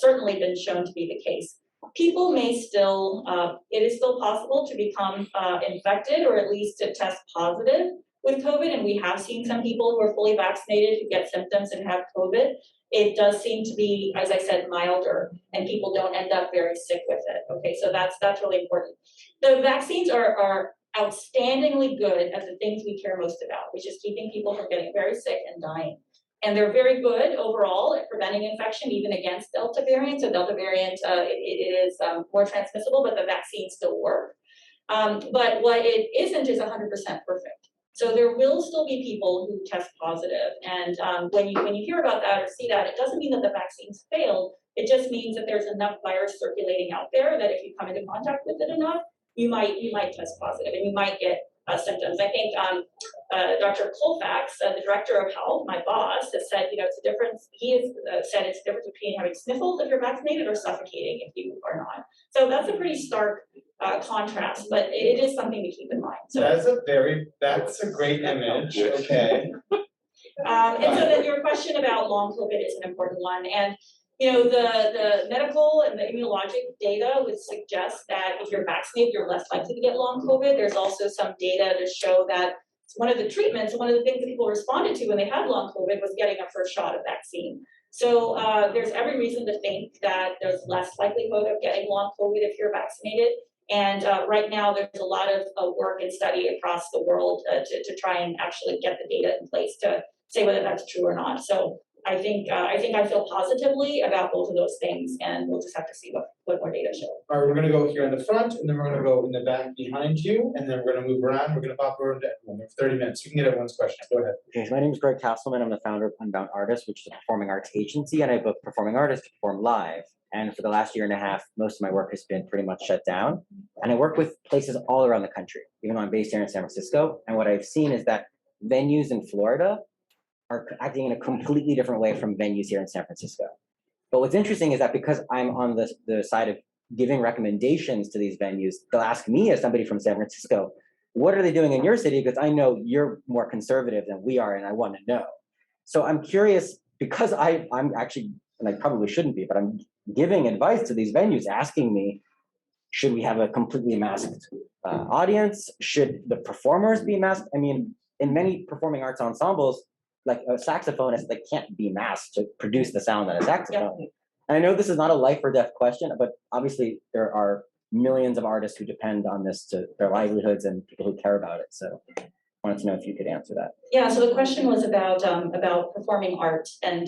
certainly been shown to be the case. People may still, it is still possible to become infected, or at least to test positive with COVID, and we have seen some people who are fully vaccinated who get symptoms and have COVID. It does seem to be, as I said, milder, and people don't end up very sick with it. Okay, so that's really important. The vaccines are outstandingly good at the things we care most about, which is keeping people from getting very sick and dying. And they're very good overall at preventing infection, even against Delta variant. So Delta variant, it is more transmissible, but the vaccines still work. But what it isn't is 100% perfect. So there will still be people who test positive. And when you hear about that or see that, it doesn't mean that the vaccines failed. It just means that there's enough virus circulating out there that if you come into contact with it enough, you might test positive and you might get symptoms. I think Dr. Colfax, the director of health, my boss, has said, it's a difference. He has said it's a difference between having sniffles if you're vaccinated or suffocating if you are not. So that's a pretty stark contrast, but it is something to keep in mind. So that's a great image. Okay. And so then your question about long COVID is an important one. And the medical and the immunologic data would suggest that if you're vaccinated, you're less likely to get long COVID. There's also some data to show that one of the treatments, one of the things that people responded to when they had long COVID was getting a first shot of vaccine. So there's every reason to think that there's less likelihood of getting long COVID if you're vaccinated. And right now, there's a lot of work and study across the world to try and actually get the data in place to say whether that's true or not. So I think I feel positively about both of those things, and we'll just have to see what more data show. All right, we're going to go here in the front, and then we're going to go in the back behind you, and then we're going to move around. We're going to pop around to everyone. We have 30 minutes. You can get everyone's questions. Go ahead. Okay, so my name is Greg Castleman. I'm the founder of Unbound Artists, which is a performing arts agency, and I book performing artists to perform live. And for the last year and a half, most of my work has been pretty much shut down. And I work with places all around the country, even though I'm based here in San Francisco. And what I've seen is that venues in Florida are acting in a completely different way from venues here in San Francisco. But what's interesting is that because I'm on the side of giving recommendations to these venues, they'll ask me as somebody from San Francisco, what are they doing in your city? Because I know you're more conservative than we are, and I want to know. So I'm curious, because I'm actually, and I probably shouldn't be, but I'm giving advice to these venues, asking me, should we have a completely masked audience? Should the performers be masked? I mean, in many performing arts ensembles, like a saxophonist, they can't be masked to produce the sound that a saxophone. Yeah. And I know this is not a life or death question, but obviously there are millions of artists who depend on this to their livelihoods and people who care about it. So I wanted to know if you could answer that. Yeah, so the question was about performing art and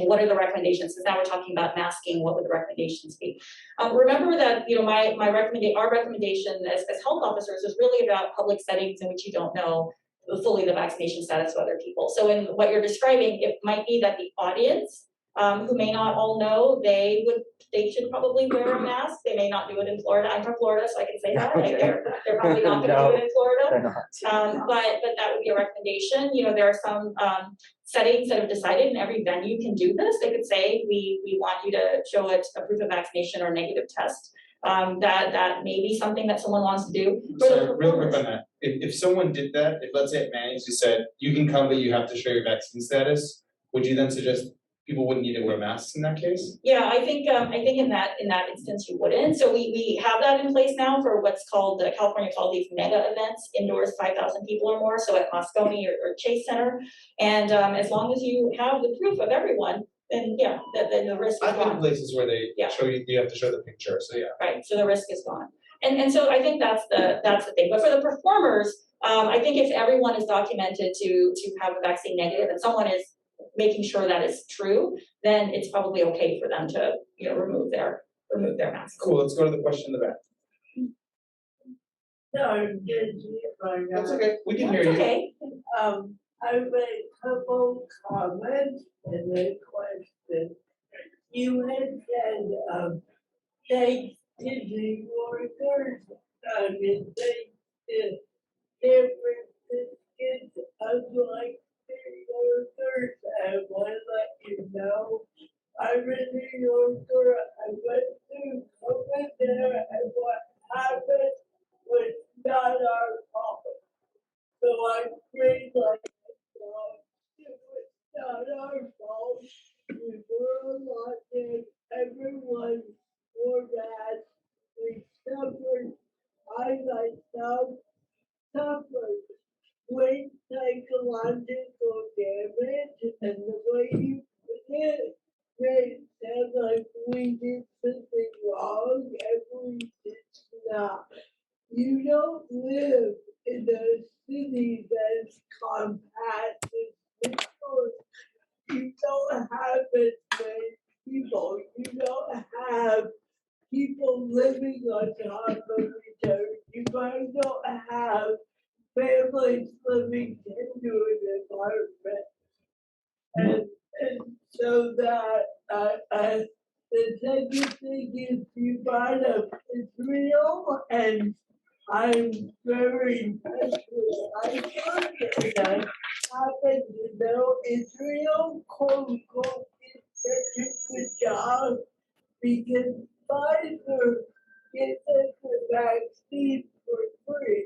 what are the recommendations? Because now we're talking about masking, what would the recommendations be? Remember that our recommendation as health officers is really about public settings in which you don't know fully the vaccination status of other people. So in what you're describing, it might be that the audience who may not all know, they should probably wear a mask. They may not do it in Florida. I'm from Florida, so I can say that. Like they're probably not going to do it in Florida. But that would be a recommendation. There are some settings that have decided, and every venue can do this. They could say, we want you to show a proof of vaccination or a negative test. That may be something that someone wants to do. So real quick on that, if someone did that, if let's say at Manny's you said, you can come but you have to show your vaccine status, would you then suggest people wouldn't need to wear masks in that case? Yeah, I think in that instance you wouldn't. So we have that in place now for what's called, California called these mega events, indoors 5,000 people or more, so at Moscone or Chase Center. And as long as you have the proof of everyone, then yeah, then the risk is gone. I've been in places where they show you have to show the picture, so yeah. Right, so the risk is gone. And so I think that's the thing. But for the performers, I think if everyone is documented to have a vaccine negative and someone is making sure that is true, then it's probably okay for them to remove their mask. Cool, let's go to the question in the back. No, That's okay, we can hear That's you. okay. I have a couple comments and a question. You had said, thanks to the workers, and thanks to San Franciscans, unlike New Yorkers, I want to let you know, I'm a New Yorker, I went through COVID there, and what happened was not our fault. So I'm pretty like, it was not our fault. We were locked in, everyone wore masks. may sound like we did something wrong and we did not. You don't live in a city that's compact and secure. You don't have as many people. You don't have people living on top of each other. You might not have families living into an environment. And so that the second thing is you brought up Israel, and I'm very impressed with Iceland, and I happen to know Israel, quote unquote, did such a good job because Pfizer gets us the vaccine for free.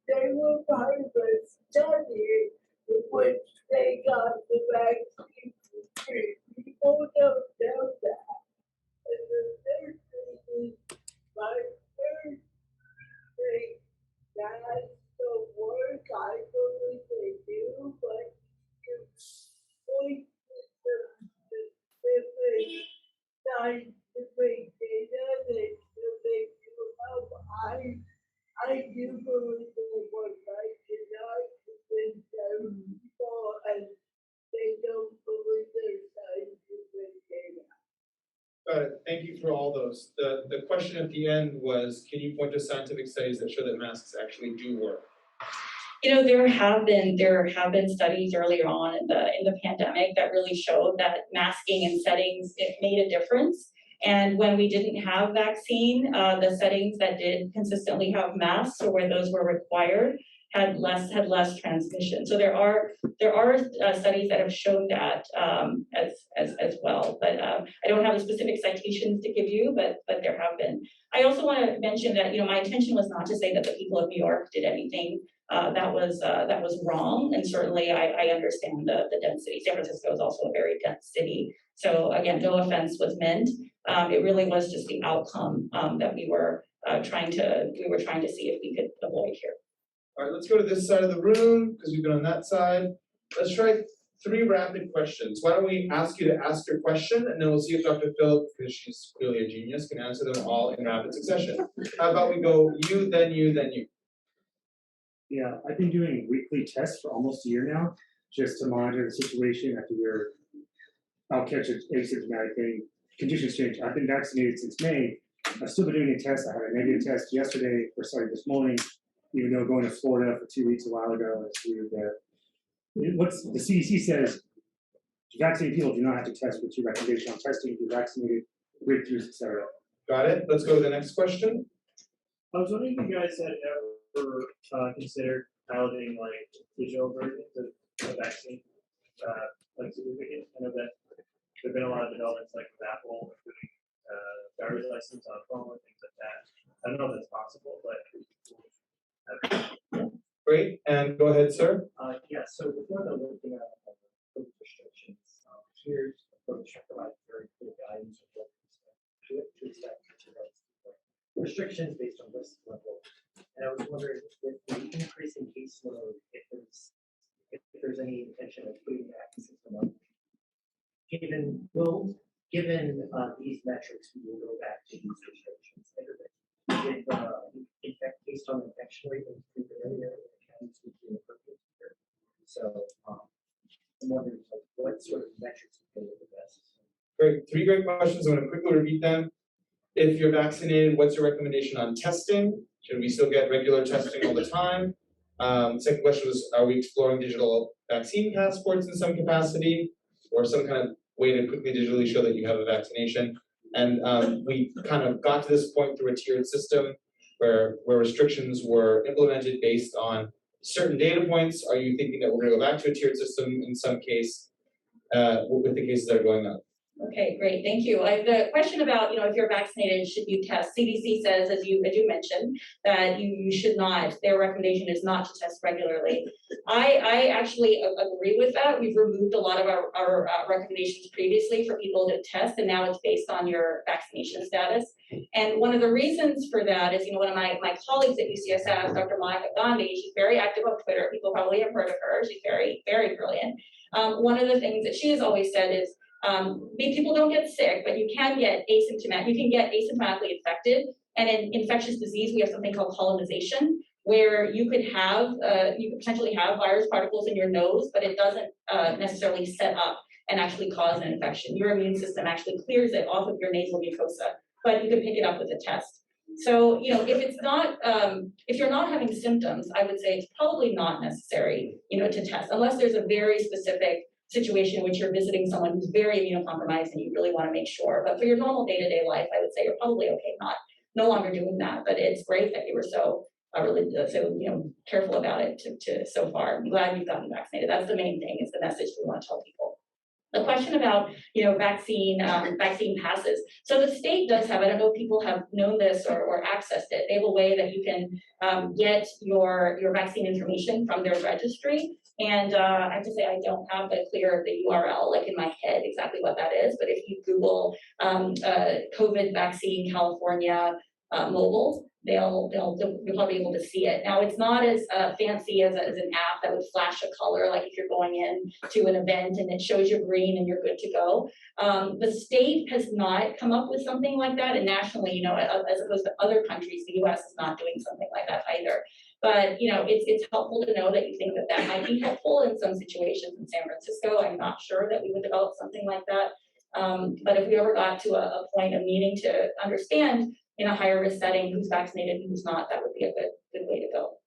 They were part of a study in which they got the vaccine for free. People don't know that. And the third thing is, my third thing, that's the work I believe they do, but you point to some specific scientific data that they do help. I do believe in what I did not convince people and they don't believe their scientific data. Got it. Thank you for all those. The question at the end was, can you point to scientific studies that show that masks actually do work? You know, there have been studies earlier on in the pandemic that really showed that masking in settings, it made a difference. And when we didn't have vaccine, the settings that did consistently have masks, or where those were required, had less transmission. So there are studies that have shown that as well. But I don't have the specific citations to give you, but there have been. I also want to mention that, you know, my intention was not to say that the people of New York did anything that was wrong, and certainly I understand the density. San Francisco is also a very dense city. So again, no offense was meant. It really was just the outcome that we were trying to see if we could avoid here. All right, let's go to this side of the room because we've been on that side. Let's try 3 rapid questions. Why don't we ask you to ask your question, and then we'll see if Dr. Phil, because she's clearly a genius, can answer them all in rapid succession. How about we go you, then you, then you? Yeah, I've been doing weekly tests for almost a year now, just to monitor the situation after I'll catch an asymptomatic thing. Conditions change. I've been vaccinated since May. I've still been doing a test. I had a negative test this morning, even though going to Florida for 2 weeks a while ago. It's weird that what's the CDC says, vaccinated people do not have to test with your recommendation on testing if you're vaccinated, breakthroughs, etc. Got it. Let's go to the next question. I was wondering if you guys had ever considered piloting like digital versions of the vaccine, like certificate. I know that there've been a lot of developments like with Apple, including driver's license on a phone and things like that. I don't know if that's possible, but Great, and go ahead, sir. yeah. So before the lifting of COVID restrictions, here's approach provides very clear guidance of what to expect with regards to restrictions based on risk level. And I was wondering with the increase in caseload, if there's any intention of putting that system up. Given these metrics, we will go back to these restrictions. Based on infection rate and earlier in the counties would be appropriate here. So I'm wondering what sort of metrics would be the best. Great, 3 great questions. I'm going to quickly repeat them. If you're vaccinated, what's your recommendation on testing? Should we still get regular testing all the time? Second question was, are we exploring digital vaccine passports in some capacity, or some kind of way to quickly digitally show that you have a vaccination? And we kind of got to this point through a tiered system where restrictions were implemented based on certain data points. Are you thinking that we're going to go back to a tiered system in some case with the cases that are going up? Okay, great, thank you. The question about, if you're vaccinated, should you test? CDC says, as you mentioned, that you should not. Their recommendation is not to test regularly. I actually agree with that. We've removed a lot of our recommendations previously for people to test, and now it's based on your vaccination status. And one of the reasons for that is, one of my colleagues at UCSF, Dr. Monica Gandhi, she's very active on Twitter. People probably have heard of her. She's very, very brilliant. One of the things that she has always said is, People don't get sick, but you can get asymptomatically infected. And in infectious disease, we have something called colonization, where you could potentially have virus particles in your nose, but it doesn't necessarily set up and actually cause an infection. Your immune system actually clears it off of your nasal mucosa, but you can pick it up with a test. So, if you're not having symptoms, I would say it's probably not necessary, to test, unless there's a very specific situation in which you're visiting someone who's very immunocompromised and you really want to make sure. But for your normal day-to-day life, I would say you're probably okay no longer doing that. But it's great that you were so careful about it to so far. I'm glad you've gotten vaccinated. That's the main thing, is the message we want to tell people. The question about, vaccine passes. So the state does have, I don't know if people have known this or accessed it. They have a way that you can get your vaccine information from their registry. And I have to say, I don't have the URL like in my head exactly what that is. But if you Google COVID vaccine California mobile, you'll probably be able to see it. Now, it's not as fancy as an app that would flash a color, like if you're going in to an event and it shows you green and you're good to go. The state has not come up with something like that, and nationally, as opposed to other countries, the US is not doing something like that either. But it's helpful to know that you think that might be helpful in some situations in San Francisco. I'm not sure that we would develop something like that. But if we ever got to a point of needing to understand in a higher risk setting who's vaccinated and who's not, that would be a good way to go.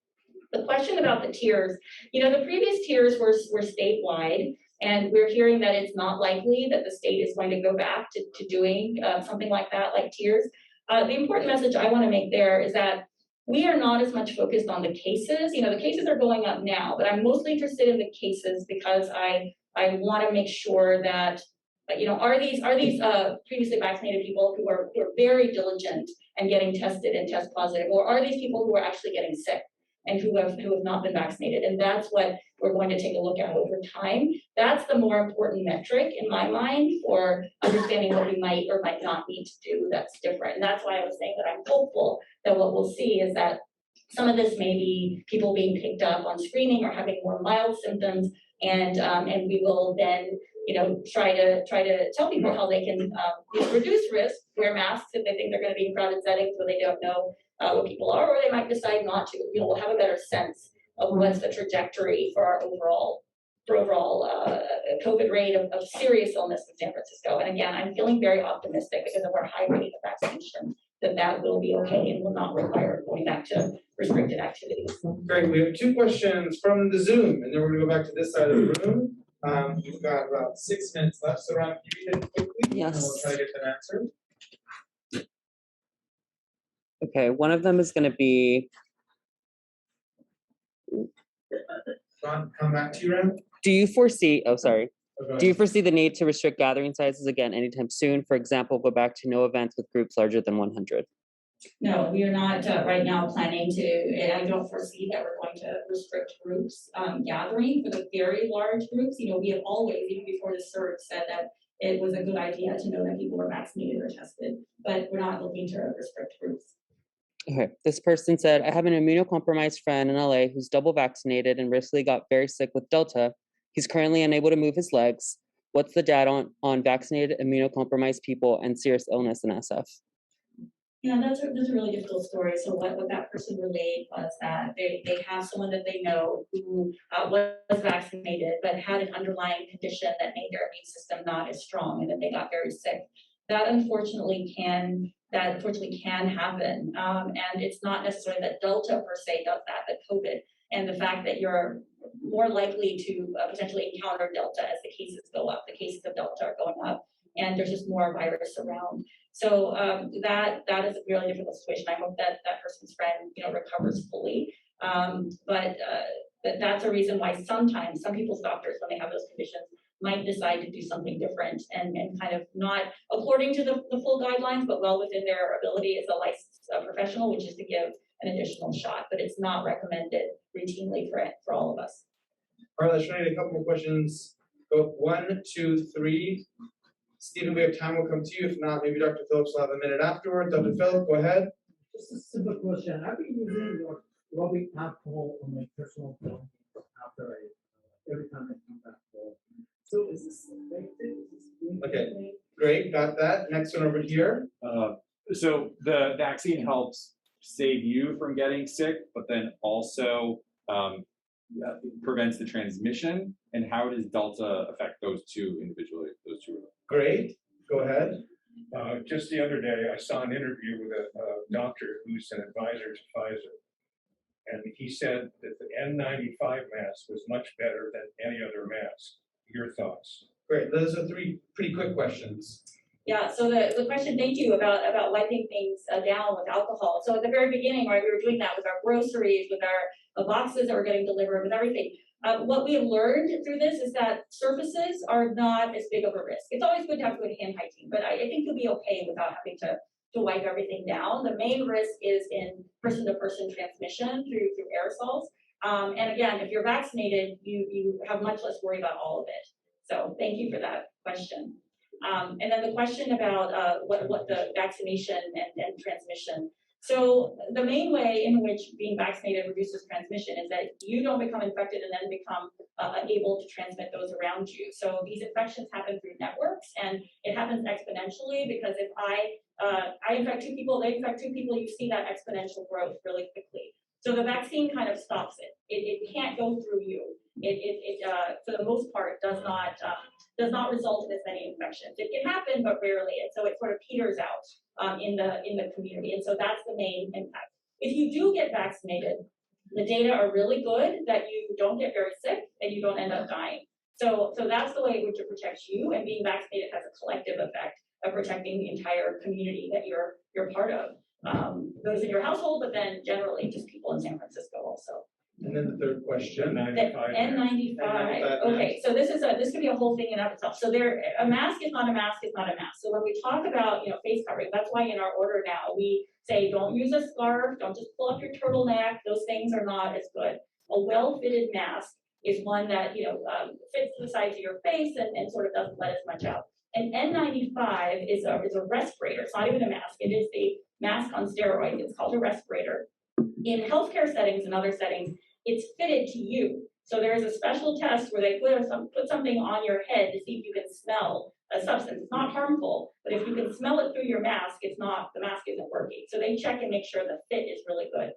The question about the tiers, the previous tiers were statewide, and we're hearing that it's not likely that the state is going to go back to doing something like that, like tiers. The important message I want to make there is that we are not as much focused on the cases. The cases are going up now, but I'm mostly interested in the cases because I want to make sure that are these previously vaccinated people who are very diligent and getting tested and test positive, or are these people who are actually getting sick and who have not been vaccinated? And that's what we're going to take a look at over time. That's the more important metric in my mind for understanding what we might or might not need to do that's different. And that's why I was saying that I'm hopeful that what we'll see is that some of this may be people being picked up on screening or having more mild symptoms, and we will then try to tell people how they can reduce risk, wear masks if they think they're going to be in crowded settings where they don't know what people are, or they might decide not to. We'll have a better sense of what's the trajectory for our overall COVID rate of serious illness in San Francisco. And again, I'm feeling very optimistic because of our high rate of vaccination that will be okay and will not require going back to restricted activities. Great, we have 2 questions from the Zoom, and then we're gonna go back to this side of the room. We've got about 6 minutes left, so Ron, can you read it quickly? Yes. And we'll try to get them answered. Okay, one of them is gonna be, Ron, come back to you, Ron. do you foresee Okay. the need to restrict gathering sizes again anytime soon? For example, go back to no events with groups larger than 100. No, we are not right now planning to, and I don't foresee that we're going to restrict groups gathering for the very large groups. We have always, even before the surge, said that it was a good idea to know that people were vaccinated or tested, but we're not looking to restrict groups. Okay, this person said, I have an immunocompromised friend in LA who's double vaccinated and recently got very sick with Delta. He's currently unable to move his legs. What's the data on vaccinated immunocompromised people and serious illness in SF? That's a really difficult story. So what that person relayed was that they have someone that they know who was vaccinated but had an underlying condition that made their immune system not as strong, and then they got very sick. That unfortunately can happen, and it's not necessarily that Delta per se does that, but COVID, and the fact that you're more likely to potentially encounter Delta as the cases go up. The cases of Delta are going up, and there's just more virus around. So that is a really difficult situation. I hope that person's friend recovers fully. But that's a reason why sometimes some people's doctors, when they have those conditions, might decide to do something different and kind of not according to the full guidelines, but well within their ability as a licensed professional, which is to give an additional shot. But it's not recommended routinely for all of us. All right, let's try a couple more questions. Go 1, 2, 3. Stephen, we have time, we'll come to you. If not, maybe Dr. Phillips will have a minute afterward. Dr. Phillips, go ahead. Just a simple question. I've been using your rubbing alcohol on my personal phone after every time I come back home. So is this affected? Okay. Great, got that. Next one over here. So the vaccine helps save you from getting sick, but then also prevents the transmission. And how does Delta affect those two individually? Those two. Great, go ahead. Just the other day, I saw an interview with a doctor who's an advisor to Pfizer. And he said that the N95 mask was much better than any other mask. Your thoughts? Great, those are three pretty quick questions. Yeah, so the question, thank you, about wiping things down with alcohol. So at the very beginning, right, we were doing that with our groceries, with our boxes that were getting delivered, with everything. What we learned through this is that surfaces are not as big of a risk. It's always good to have good hand hygiene, but I think you'll be okay without having to wipe everything down. The main risk is in person-to-person transmission through aerosols. And again, if you're vaccinated, you have much less worry about all of it. So thank you for that question. And then the question about what the vaccination and transmission. So the main way in which being vaccinated reduces transmission is that you don't become infected and then become unable to transmit those around you. So these infections happen through networks, and it happens exponentially because if I infect two people, they infect two people, you see that exponential growth really quickly. So the vaccine kind of stops it. It can't go through you. It for the most part does not result in as many infections. It can happen, but rarely, and so it sort of peters out in the community, and so that's the main impact. If you do get vaccinated, the data are really good that you don't get very sick and you don't end up dying. So that's the way in which it protects you, and being vaccinated has a collective effect of protecting the entire community that you're part of. Those in your household, but then generally just people in San Francisco also. And then the third question. N95. Okay, so this could be a whole thing in and of itself. So a mask is not a mask is not a mask. So when we talk about face covering, that's why in our order now we say don't use a scarf, don't just pull up your turtleneck. Those things are not as good. A well-fitted mask is one that fits to the sides of your face and sort of doesn't let as much out. An N95 is a respirator. It's not even a mask. It is a mask on steroids. It's called a respirator. In healthcare settings and other settings, it's fitted to you. So there is a special test where they put something on your head to see if you can smell a substance. It's not harmful, but if you can smell it through your mask, the mask isn't working. So they check and make sure the fit is really good.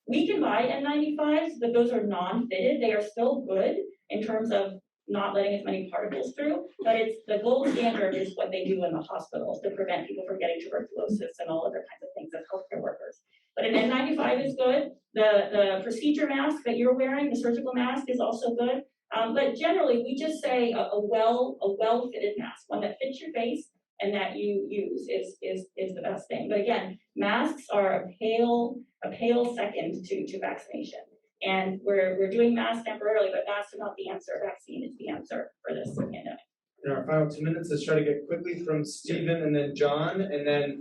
We can buy N95s, but those are non-fitted. They are still good in terms of not letting as many particles through, but it's the gold standard is what they do in the hospitals to prevent people from getting tuberculosis and all other kinds of things as healthcare workers. But an N95 is good. The procedure mask that you're wearing, the surgical mask, is also good. But generally, we just say a well-fitted mask, one that fits your face and that you use is the best thing. But again, masks are a pale second to vaccination. And we're doing masks temporarily, but masks are not the answer. Vaccine is the answer for this pandemic. In our final 2 minutes, let's try to get quickly from Stephen and then John,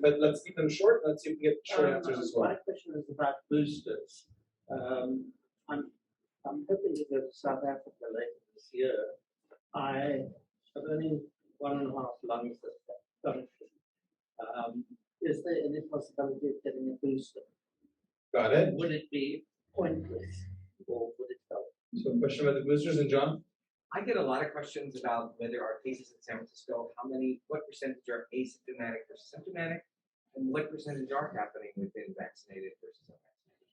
but let's keep them short. Let's see if we can get short answers as well. My question is about boosters. I'm hoping to go to South Africa later this year. I have only 1.5 lungs currently. Is there any possibility of getting a booster? Got it. Would it be pointless, or would it help? So a question about the boosters and John? I get a lot of questions about whether our cases in San Francisco, what percentage are asymptomatic versus symptomatic, and what percentage are happening within vaccinated versus unvaccinated.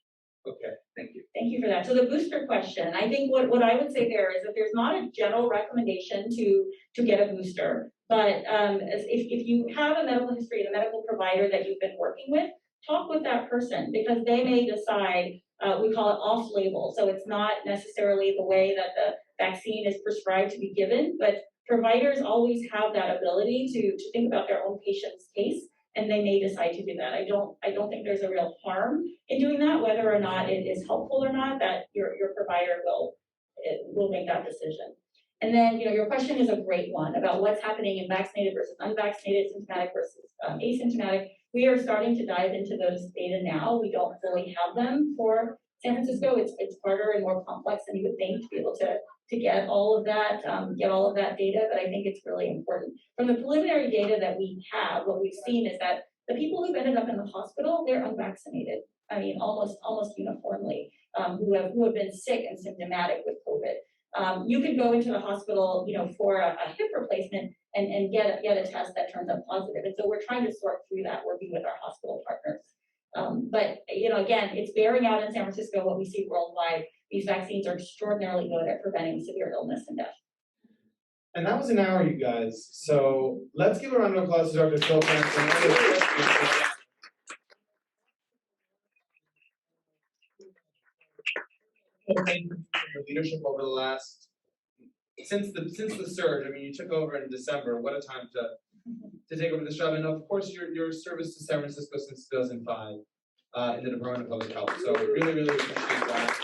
Okay. Thank you. Thank you for that. So the booster question, I think what I would say there is that there's not a general recommendation to get a booster, but if you have a medical history and a medical provider that you've been working with, talk with that person because they may decide, we call it off-label, so it's not necessarily the way that the vaccine is prescribed to be given, but providers always have that ability to think about their own patient's case, and they may decide to do that. I don't think there's a real harm in doing that, whether or not it is helpful or not, that your provider will make that decision. And then, your question is a great one about what's happening in vaccinated versus unvaccinated, symptomatic versus asymptomatic. We are starting to dive into those data now. We don't fully have them for San Francisco. It's harder and more complex than you would think to be able to get all of that data, but I think it's really important. From the preliminary data that we have, what we've seen is that the people who've ended up in the hospital, they're unvaccinated. I mean, almost uniformly, who have been sick and symptomatic with COVID. You could go into the hospital, for a hip replacement and get a test that turns up positive. And so we're trying to sort through that, working with our hospital partners. But again, it's bearing out in San Francisco what we see worldwide. These vaccines are extraordinarily good at preventing severe illness and death. And that was an hour, you guys. So let's give a round of applause to Dr. Phil Franson. Thank you for your leadership over the last, since the surge. I mean, you took over in December. What a time to take over this job. And of course, your service to San Francisco since 2005 in the Department of Public Health. So really, really appreciate that.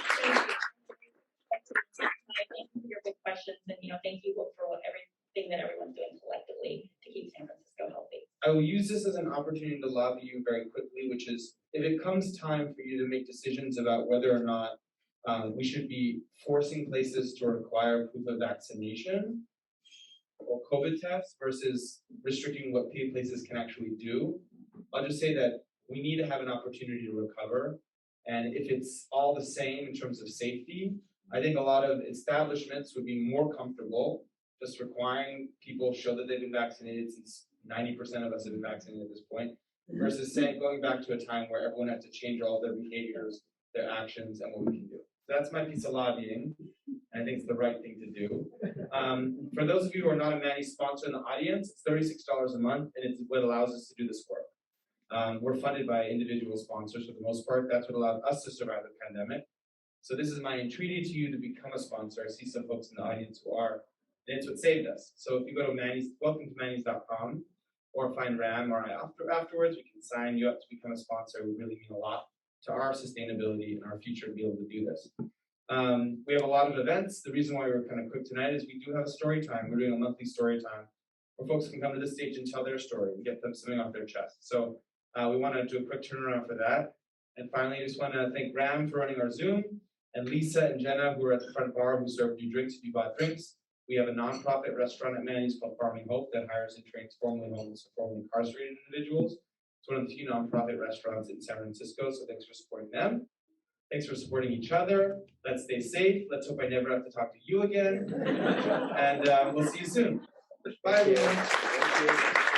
Thank you for your good questions, and thank you for everything that everyone's doing collectively to keep San Francisco healthy. I will use this as an opportunity to lobby you very quickly, which is if it comes time for you to make decisions about whether or not we should be forcing places to require proof of vaccination or COVID tests versus restricting what places can actually do. I'll just say that we need to have an opportunity to recover. And if it's all the same in terms of safety, I think a lot of establishments would be more comfortable just requiring people show that they've been vaccinated, since 90% of us have been vaccinated at this point, versus going back to a time where everyone had to change all their behaviors, their actions, and what we can do. So that's my piece of lobbying. I think it's the right thing to do. For those of you who are not a Manny sponsor in the audience, it's $36 a month, and it's what allows us to do this work. We're funded by individual sponsors for the most part. That's what allowed us to survive the pandemic. So this is my entreaty to you to become a sponsor. I see some folks in the audience who are, and it's what saved us. So if you go to welcome-to-mannys.com or find Ram or I afterwards, we can sign you up to become a sponsor. It would really mean a lot to our sustainability and our future to be able to do this. We have a lot of events. The reason why we're kind of quick tonight is we do have a story time. We're doing a monthly story time where folks can come to this stage and tell their story and get them something off their chest. So we want to do a quick turnaround for that. And finally, I just want to thank Ram for running our Zoom, and Lisa and Jenna who are at the front bar who served you drinks if you bought drinks. We have a nonprofit restaurant at Manny's called Farming Hope that hires and trains formerly homeless or formerly incarcerated individuals. It's one of the few nonprofit restaurants in San Francisco, so thanks for supporting them. Thanks for supporting each other. Let's stay safe. Let's hope I never have to talk to you again. And we'll see you soon. Bye, everyone.